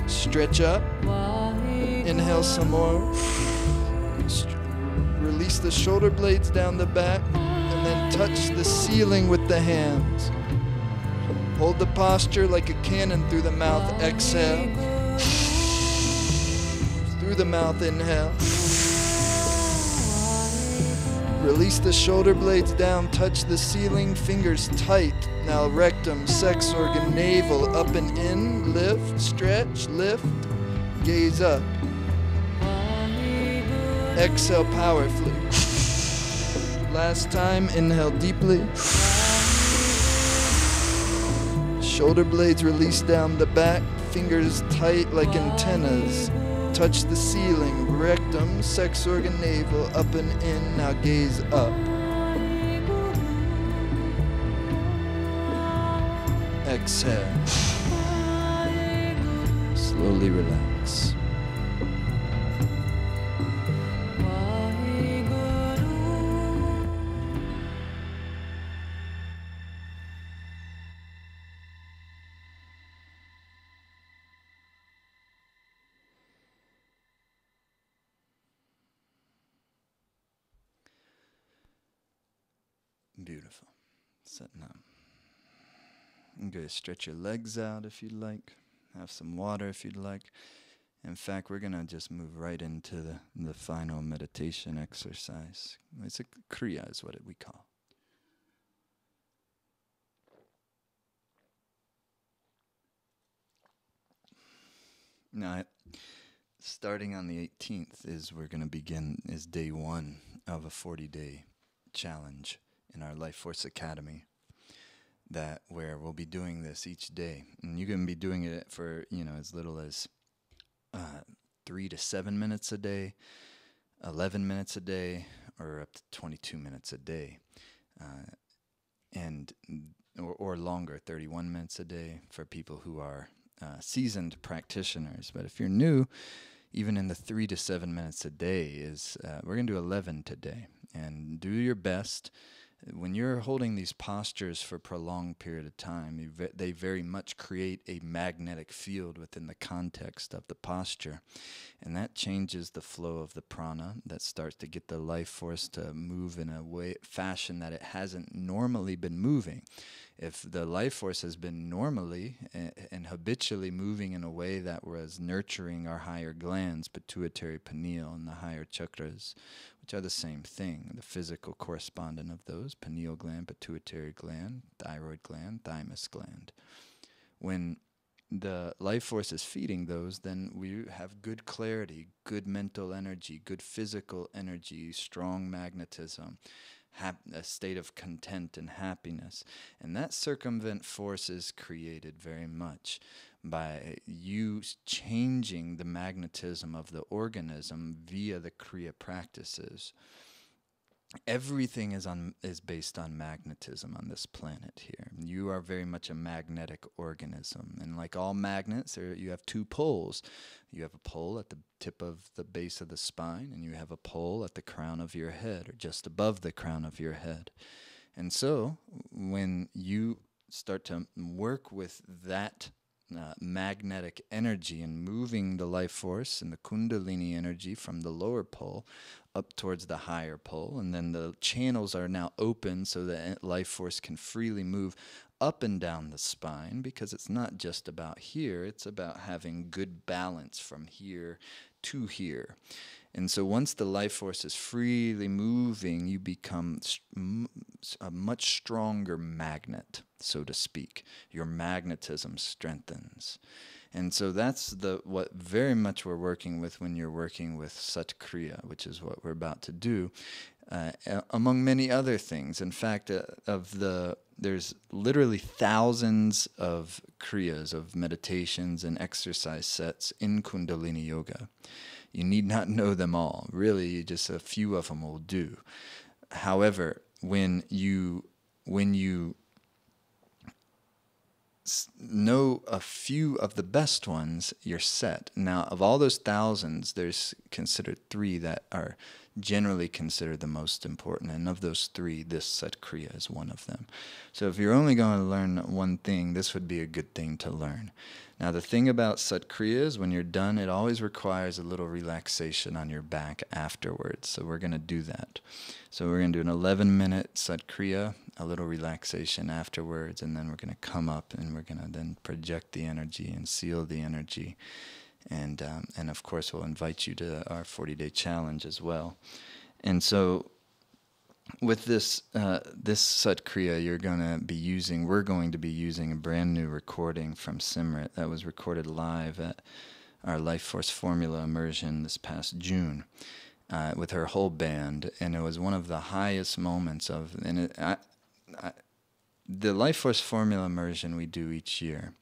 Stretch up. Inhale some more. Release the shoulder blades down the back and then touch the ceiling with the hands. Hold the posture like a cannon through the mouth. Exhale. Through the mouth, inhale. Release the shoulder blades down, touch the ceiling, fingers tight. Now rectum, sex organ, navel, up and in, lift, stretch, lift, gaze up. Exhale powerfully. Last time, inhale deeply. Shoulder blades release down the back, fingers tight like antennas. Touch the ceiling, rectum, sex organ, navel, up and in. Now gaze up. Exhale. Slowly relax. Beautiful. Setting up. I'm going to stretch your legs out if you'd like. Have some water if you'd like. In fact, we're going to just move right into the final meditation exercise. It's a kriya is what we call. Now, starting on the 18th we're going to begin is day 1 of a 40-day challenge in our Life Force Academy, that where we'll be doing this each day, and you can be doing it for as little as 3 to 7 minutes a day, 11 minutes a day, or up to 22 minutes a day, or longer, 31 minutes a day for people who are seasoned practitioners. But if you're new, even in the 3 to 7 minutes a day we're going to do 11 today, and do your best. When you're holding these postures for a prolonged period of time, they very much create a magnetic field within the context of the posture. And that changes the flow of the prana, that starts to get the life force to move in a fashion that it hasn't normally been moving. If the life force has been normally and habitually moving in a way that was nurturing our higher glands, pituitary, pineal, and the higher chakras, which are the same thing, the physical correspondent of those, pineal gland, pituitary gland, thyroid gland, thymus gland. When the life force is feeding those, then we have good clarity, good mental energy, good physical energy, strong magnetism, a state of content and happiness. And that circumvent force is created very much by you changing the magnetism of the organism via the Kriya practices. Everything is based on magnetism on this planet here. You are very much a magnetic organism. And like all magnets, you have two poles. You have a pole at the tip of the base of the spine, and you have a pole at the crown of your head, or just above the crown of your head. And so when you start to work with that magnetic energy and moving the life force and the kundalini energy from the lower pole up towards the higher pole, and then the channels are now open so that life force can freely move up and down the spine, because it's not just about here, it's about having good balance from here to here. And so once the life force is freely moving, you become a much stronger magnet, so to speak. Your magnetism strengthens. And so that's what very much we're working with when you're working with Sat Kriya, which is what we're about to do, among many other things. In fact, there's literally thousands of kriyas, of meditations and exercise sets in Kundalini Yoga. You need not know them all. Really, just a few of them will do. However, when you know a few of the best ones, you're set. Now, of all those thousands, there's considered 3 that are generally considered the most important. And of those 3, this Sat Kriya is one of them. So if you're only going to learn one thing, this would be a good thing to learn. Now, the thing about Sat Kriya is when you're done, it always requires a little relaxation on your back afterwards. So we're going to do that. So we're going to do an 11-minute Sat Kriya, a little relaxation afterwards, and then we're going to come up and we're going to then project the energy and seal the energy. And of course, we'll invite you to our 40-day challenge as well. And so with this Sat Kriya, we're going to be using a brand new recording from Simrit that was recorded live at our Life Force Formula immersion this past June with her whole band, and it was one of the highest moments the Life Force Formula immersion we do each year.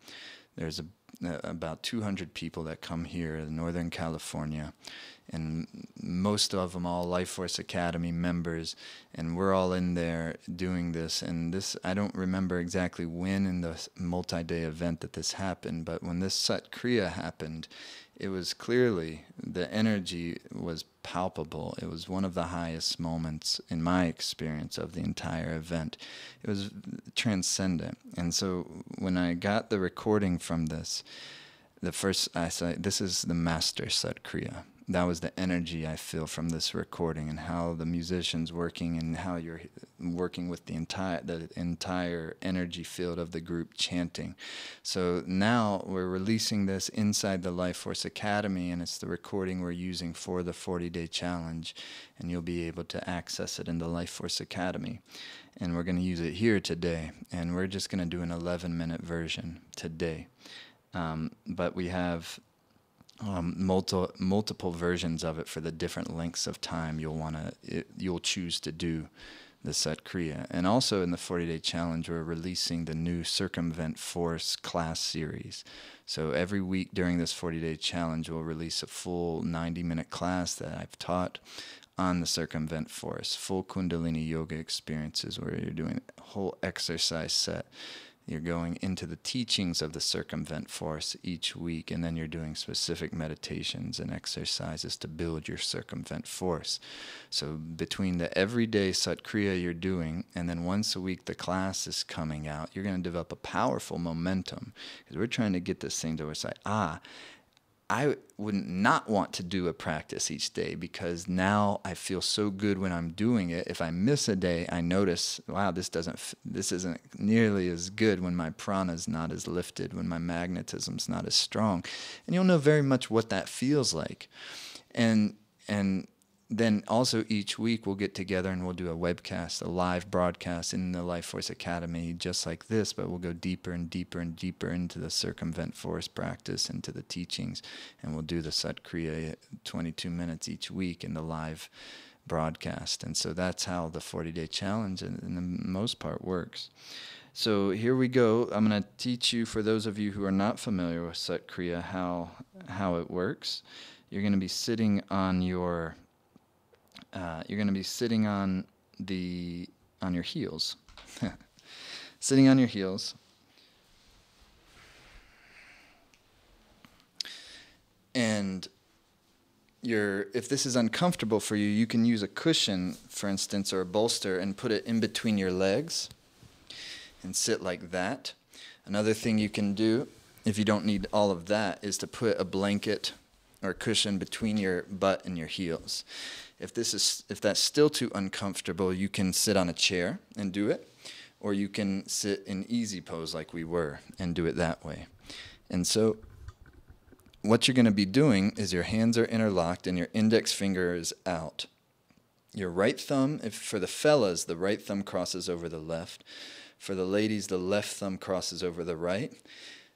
There's about 200 people that come here in Northern California, and most of them all Life Force Academy members, and we're all in there doing this. And this, I don't remember exactly when in the multi-day event that this happened, but when this Sat Kriya happened, it was clearly, the energy was palpable. It was one of the highest moments in my experience of the entire event. It was transcendent. And so when I got the recording from this, the first I said, this is the master Sat Kriya. That was the energy I feel from this recording, and how the musician's working, and how you're working with the entire energy field of the group chanting. So now we're releasing this inside the Life Force Academy, and it's the recording we're using for the 40-day challenge, and you'll be able to access it in the Life Force Academy. And we're going to use it here today, and we're just going to do an 11-minute version today. But we have multiple versions of it for the different lengths of time you'll choose to do the Sat Kriya. And also in the 40-day challenge, we're releasing the new Circumvent Force class series. So every week during this 40-day challenge, we'll release a full 90-minute class that I've taught on the Circumvent Force, full Kundalini Yoga experiences where you're doing a whole exercise set. You're going into the teachings of the Circumvent Force each week, and then you're doing specific meditations and exercises to build your Circumvent Force. So between the everyday Sat Kriya you're doing, and then once a week the class is coming out, you're going to develop a powerful momentum, because we're trying to get this thing to where it's like, I would not want to do a practice each day, because now I feel so good when I'm doing it. If I miss a day, I notice, wow, this isn't nearly as good when my prana's not as lifted, when my magnetism's not as strong. And you'll know very much what that feels like. And then also each week we'll get together and we'll do a webcast, a live broadcast in the Life Force Academy, just like this, but we'll go deeper and deeper and deeper into the Circumvent Force practice, into the teachings, and we'll do the Sat Kriya 22 minutes each week in the live broadcast. And so that's how the 40-day challenge in the most part works. So here we go. I'm going to teach you, for those of you who are not familiar with Sat Kriya, how it works. You're going to be sitting on your on your heels. Sitting on your heels. And if this is uncomfortable for you, you can use a cushion, for instance, or a bolster, and put it in between your legs and sit like that. Another thing you can do, if you don't need all of that, is to put a blanket or a cushion between your butt and your heels. If that's still too uncomfortable, you can sit on a chair and do it, or you can sit in easy pose like we were and do it that way. And so what you're going to be doing is your hands are interlocked and your index finger is out. Your right thumb, for the fellas, the right thumb crosses over the left. For the ladies, the left thumb crosses over the right.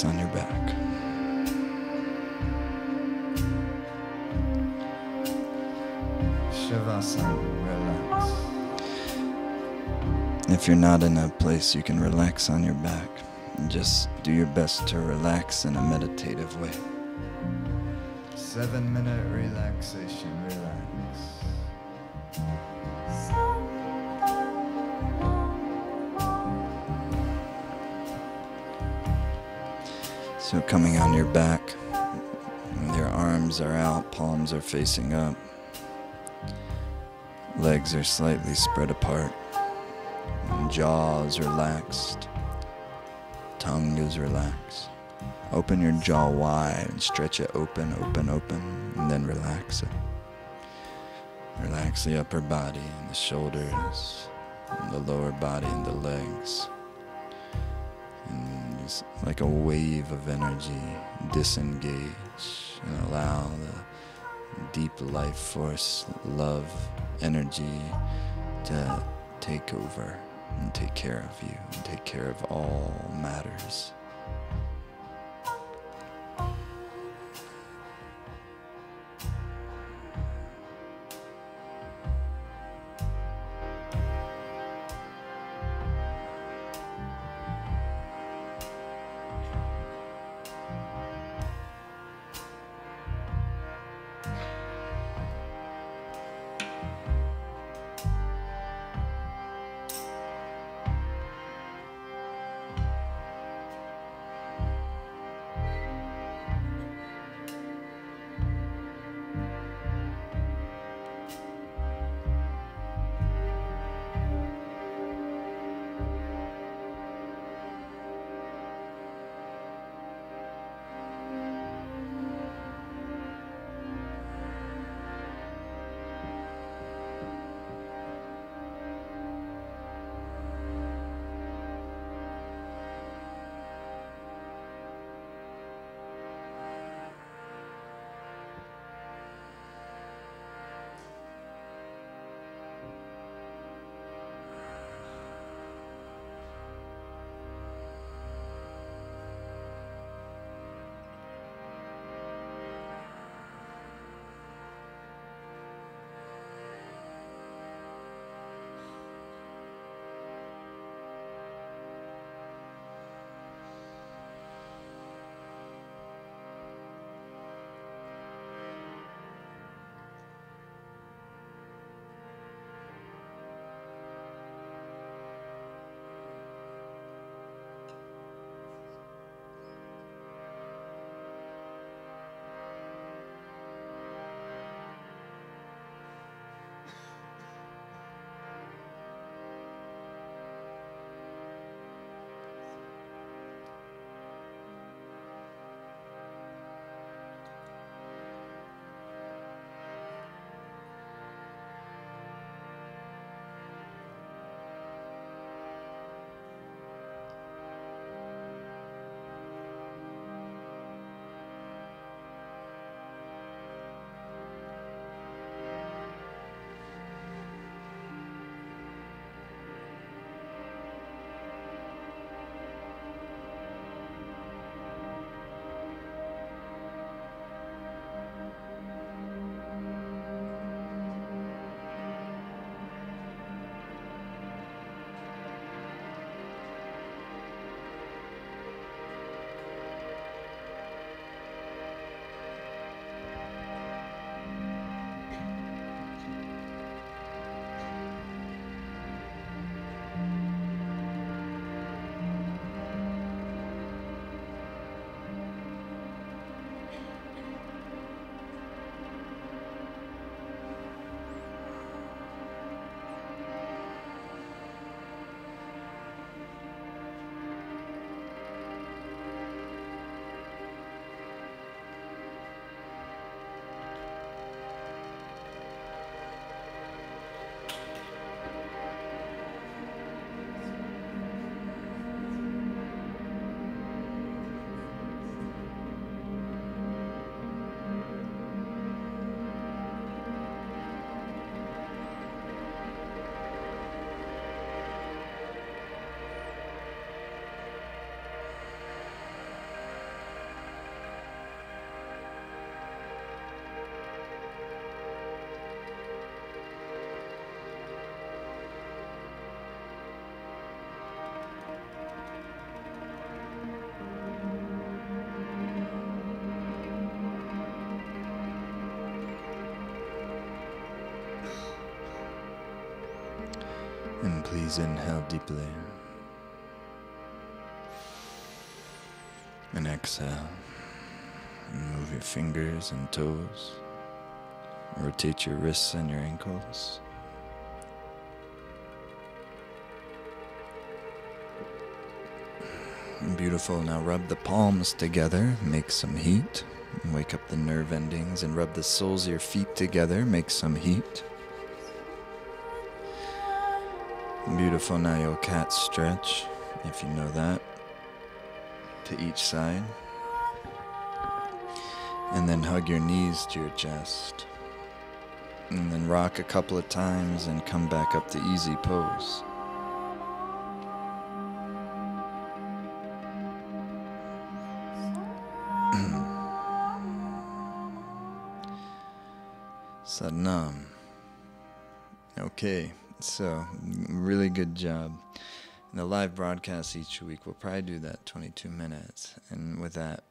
relax on your back. Shavasana, relax. If you're not in a place you can relax on your back, just do your best to relax in a meditative way. 7-minute relaxation, relax. So coming on your back, your arms are out, palms are facing up, legs are slightly spread apart, jaw is relaxed, tongue is relaxed. Open your jaw wide and stretch it open, open, open, and then relax it. Relax the upper body and the shoulders, and the lower body and the legs. And just like a wave of energy, disengage and allow the deep life force, love, energy to take over and take care of you and take care of all matters. And please inhale deeply. And exhale. Move your fingers and toes. Rotate your wrists and your ankles. Beautiful. Now rub the palms together. Make some heat. Wake up the nerve endings and rub the soles of your feet together. Make some heat. Beautiful. Now your cat stretch, if you know that, to each side. And then hug your knees to your chest. And then rock a couple of times and come back up to easy pose. Satnam. Okay, so really good job. In the live broadcast each week, we'll probably do that 22 minutes. And with that,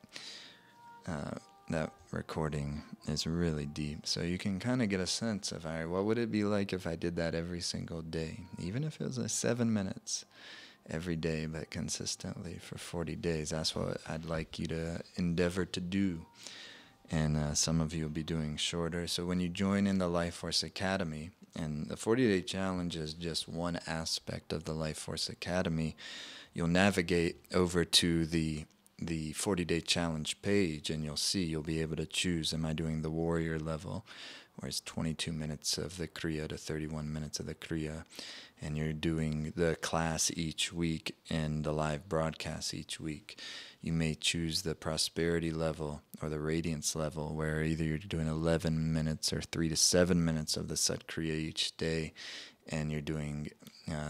that recording is really deep. So you can kind of get a sense of, all right, what would it be like if I did that every single day? Even if it was like 7 minutes every day, but consistently for 40 days. That's what I'd like you to endeavor to do. And some of you will be doing shorter. So when you join in the Life Force Academy, and the 40-day challenge is just one aspect of the Life Force Academy, you'll navigate over to the 40-day challenge page, and you'll be able to choose, am I doing the warrior level, where it's 22 minutes of the Kriya to 31 minutes of the Kriya, and you're doing the class each week and the live broadcast each week. You may choose the prosperity level or the radiance level, where either you're doing 11 minutes or 3 to 7 minutes of the Sat Kriya each day, and you're doing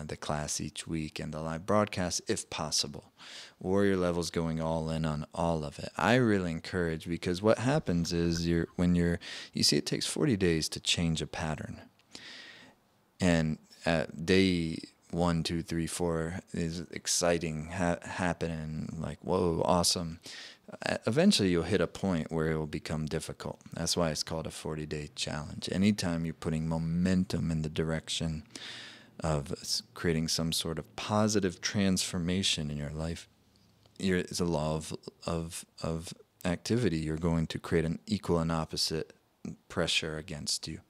the class each week and the live broadcast if possible. Warrior level's going all in on all of it. I really encourage, because what happens is you see it takes 40 days to change a pattern. And at day 1, 2, 3, 4 is exciting, happening, like, whoa, awesome. Eventually you'll hit a point where it will become difficult. That's why it's called a 40-day challenge. Anytime you're putting momentum in the direction of creating some sort of positive transformation in your life, it's a law of activity. You're going to create an equal and opposite pressure against you,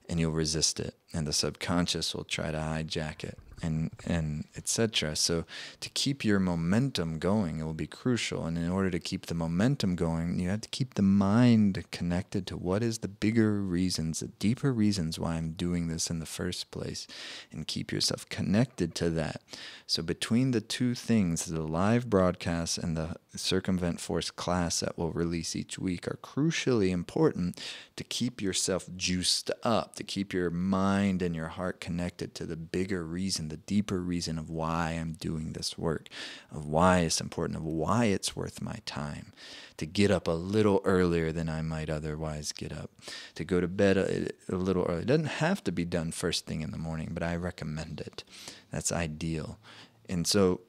and you'll resist it, and the subconscious will try to hijack it, and etc. So to keep your momentum going, it will be crucial. And in order to keep the momentum going, you have to keep the mind connected to what is the bigger reasons, the deeper reasons why I'm doing this in the first place, and keep yourself connected to that. So between the two things, the live broadcast and the Circumvent Force class that we'll release each week are crucially important to keep yourself juiced up, to keep your mind and your heart connected to the bigger reason, the deeper reason of why I'm doing this work, of why it's important, of why it's worth my time, to get up a little earlier than I might otherwise get up, to go to bed a little early. It doesn't have to be done first thing in the morning, but I recommend it. That's ideal. And so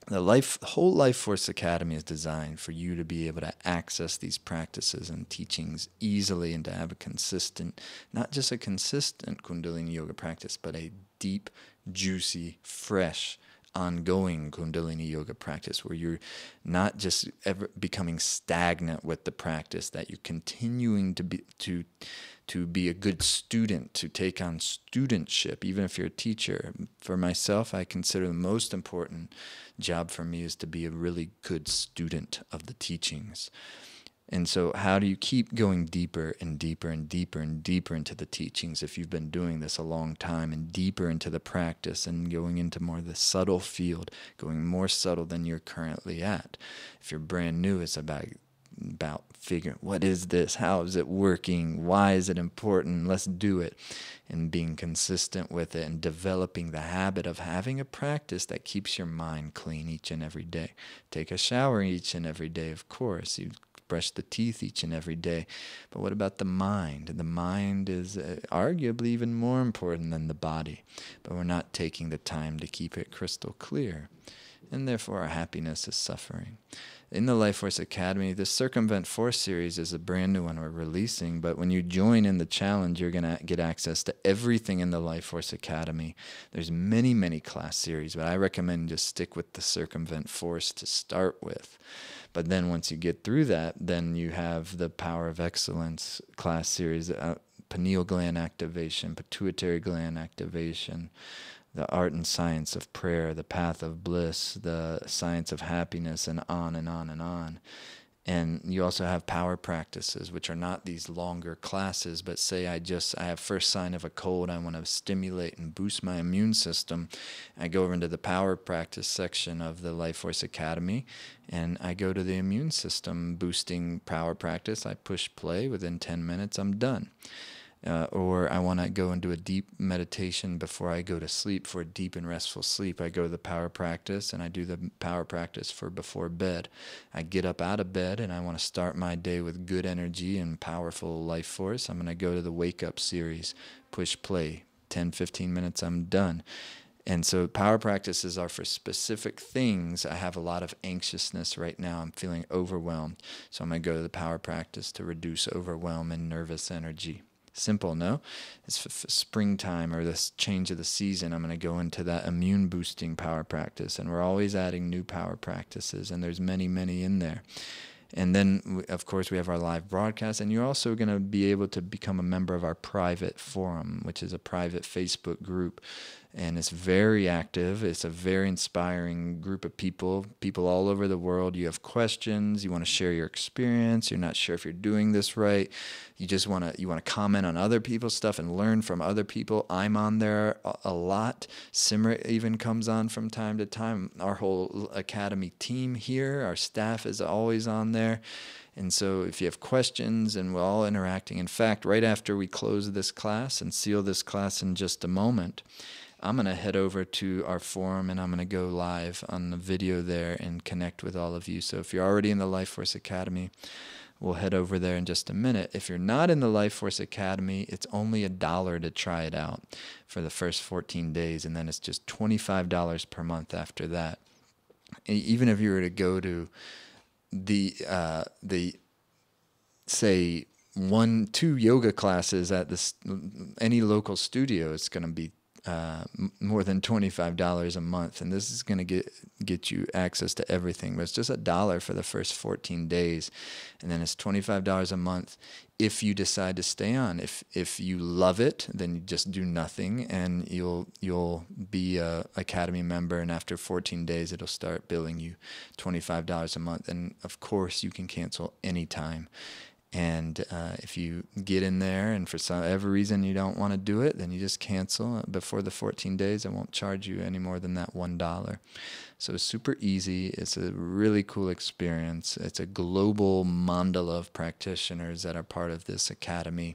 the whole Life Force Academy is designed for you to be able to access these practices and teachings easily, and to have a consistent, not just a consistent Kundalini Yoga practice, but a deep, juicy, fresh, ongoing Kundalini Yoga practice, where you're not just ever becoming stagnant with the practice, that you're continuing to be a good student, to take on studentship, even if you're a teacher. For myself, I consider the most important job for me is to be a really good student of the teachings. And so how do you keep going deeper and deeper and deeper and deeper into the teachings if you've been doing this a long time, and deeper into the practice and going into more of the subtle field, going more subtle than you're currently at? If you're brand new, it's about figuring, what is this? How is it working? Why is it important? Let's do it. And being consistent with it, and developing the habit of having a practice that keeps your mind clean each and every day. Take a shower each and every day, of course. You brush the teeth each and every day. But what about the mind? The mind is arguably even more important than the body. But we're not taking the time to keep it crystal clear. and therefore our happiness is suffering. In the Life Force Academy, the Circumvent Force series is a brand new one we're releasing, but when you join in the challenge, you're going to get access to everything in the Life Force Academy. There's many, many class series, but I recommend just stick with the Circumvent Force to start with. But then once you get through that, then you have the Power of Excellence class series, pineal gland activation, pituitary gland activation, the art and science of prayer, the path of bliss, the science of happiness, and on and on and on. And you also have power practices, which are not these longer classes, but say I have first sign of a cold, I want to stimulate and boost my immune system. I go over into the power practice section of the Life Force Academy, and I go to the immune system boosting power practice. I push play, within 10 minutes, I'm done. Or I want to go into a deep meditation before I go to sleep for a deep and restful sleep. I go to the power practice, and I do the power practice for before bed. I get up out of bed, and I want to start my day with good energy and powerful life force. I'm going to go to the Wake Up series, push play, 10, 15 minutes, I'm done. And so power practices are for specific things. I have a lot of anxiousness right now. I'm feeling overwhelmed. So I'm going to go to the power practice to reduce overwhelm and nervous energy. Simple, no? It's springtime or this change of the season. I'm going to go into that immune boosting power practice, and we're always adding new power practices, and there's many, many in there. And then, of course, we have our live broadcast, and you're also going to be able to become a member of our private forum, which is a private Facebook group. And it's very active. It's a very inspiring group of people all over the world. You have questions. You want to share your experience. You're not sure if you're doing this right. You just want to comment on other people's stuff and learn from other people. I'm on there a lot. Simrit even comes on from time to time. Our whole academy team here, our staff is always on there. And so if you have questions, and we're all interacting. In fact, right after we close this class and seal this class in just a moment, I'm going to head over to our forum, and I'm going to go live on the video there and connect with all of you. So if you're already in the Life Force Academy, we'll head over there in just a minute. If you're not in the Life Force Academy, it's only $1 to try it out for the first 14 days, and then it's just $25 per month after that. Even if you were to go to the say 1-2 yoga classes at any local studio, it's going to be more than $25 a month, and this is going to get you access to everything. But it's just $1 for the first 14 days, and then it's $25 a month if you decide to stay on. If you love it, then you just do nothing, and you'll be a Academy member, and after 14 days, it'll start billing you $25 a month. And of course, you can cancel anytime. And if you get in there and for every reason you don't want to do it, then you just cancel. Before the 14 days, I won't charge you any more than that $1. So it's super easy. It's a really cool experience. It's a global mandala of practitioners that are part of this academy.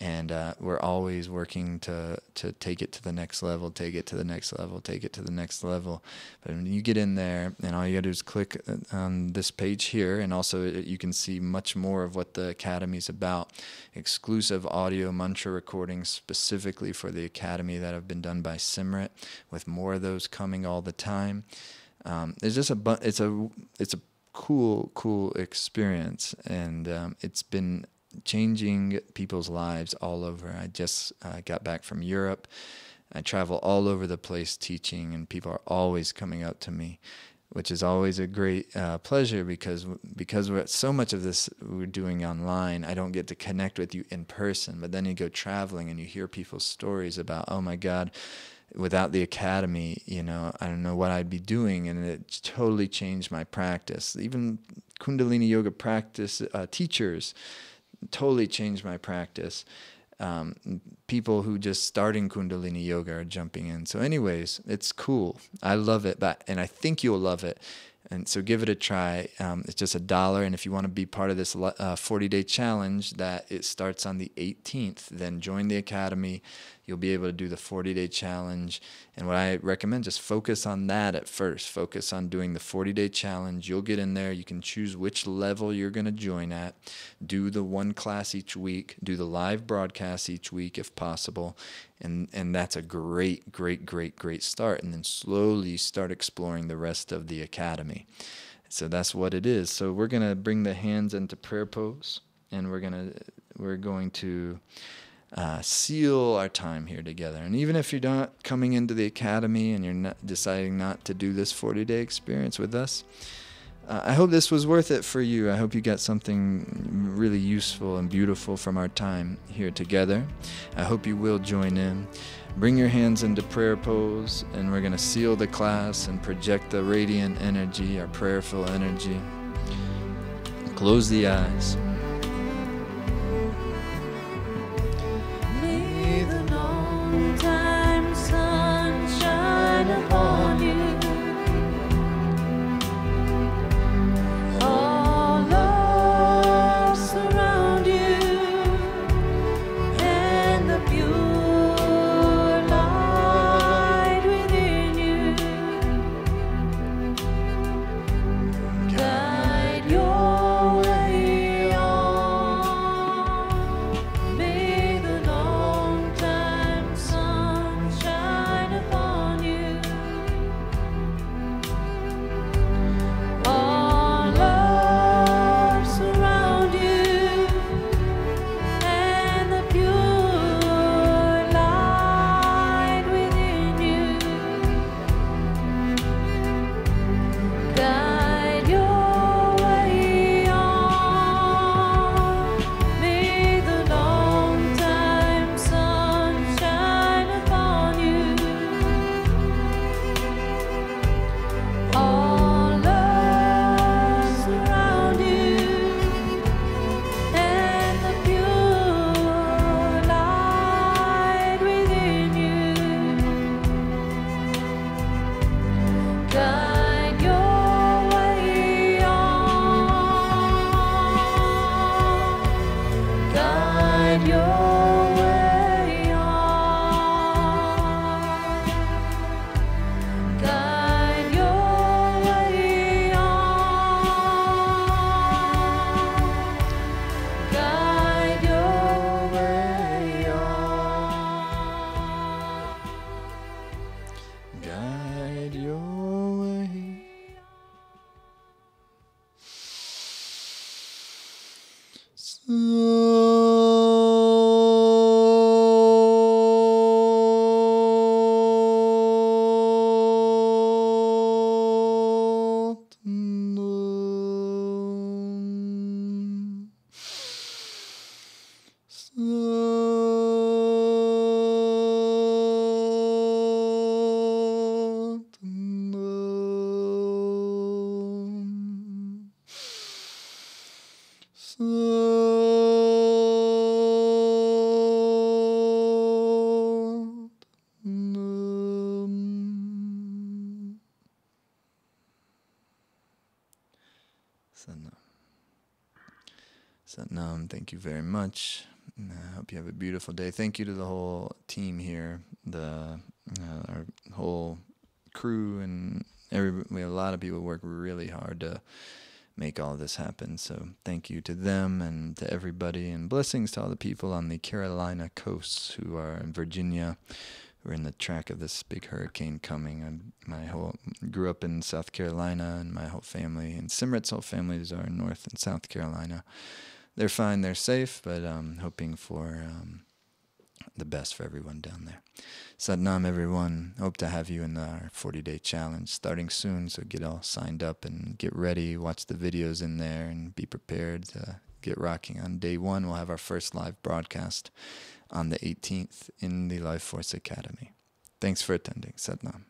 And we're always working to take it to the next level, take it to the next level, take it to the next level. But when you get in there, and all you got to do is click on this page here, and also you can see much more of what the Academy is about. Exclusive audio mantra recordings specifically for the Academy that have been done by Simrit, with more of those coming all the time. It's just it's a cool experience, and it's been changing people's lives all over. I just got back from Europe. I travel all over the place teaching, and people are always coming up to me, which is always a great pleasure because so much of this we're doing online. I don't get to connect with you in person, but then you go traveling and you hear people's stories about, oh my God, without the Academy, I don't know what I'd be doing, and it totally changed my practice. Even Kundalini Yoga practice teachers totally changed my practice. People who just starting Kundalini Yoga are jumping in. So anyways, it's cool. I love it, and I think you'll love it. And so give it a try. It's just $1. And if you want to be part of this 40-day challenge that it starts on the 18th, then join the Academy. You'll be able to do the 40-day challenge. And what I recommend, just focus on that at first. Focus on doing the 40-day challenge. You'll get in there. You can choose which level you're going to join at. Do the one class each week. Do the live broadcast each week if possible. And that's a great, great, great, great start. And then slowly start exploring the rest of the academy. So that's what it is. So we're going to bring the hands into prayer pose, and we're going to seal our time here together. And even if you're not coming into the academy and you're not deciding not to do this 40-day experience with us, I hope this was worth it for you. I hope you got something really useful and beautiful from our time here together. I hope you will join in. Bring your hands into prayer pose, and we're going to seal the class and project the radiant energy, our prayerful energy. Close the eyes. May the long time sun shine upon you. All love surround you, and the pure light within you guide your way on. May the long time sun shine upon you. All love surround you, and the pure light within you guide your way on. May the long time sun shine upon you. All love surround you, and the pure light within you guide your way on. Guide your way on. Guide your way on. Guide your way on. Guide your way. Satnam, thank you very much. I hope you have a beautiful day. Thank you to the whole team here, our whole crew, and we have a lot of people work really hard to make all this happen. So thank you to them and to everybody, and blessings to all the people on the Carolina coasts who are in Virginia. We're in the track of this big hurricane coming. Grew up in South Carolina, and my whole family and Simrat's whole families are in North and South Carolina. They're fine, they're safe, but hoping for the best for everyone down there. Satnam, everyone. Hope to have you in our 40-day challenge starting soon, so get all signed up and get ready. Watch the videos in there and be prepared to get rocking. On day 1, we'll have our first live broadcast on the 18th in the Life Force Academy. Thanks for attending. Satnam.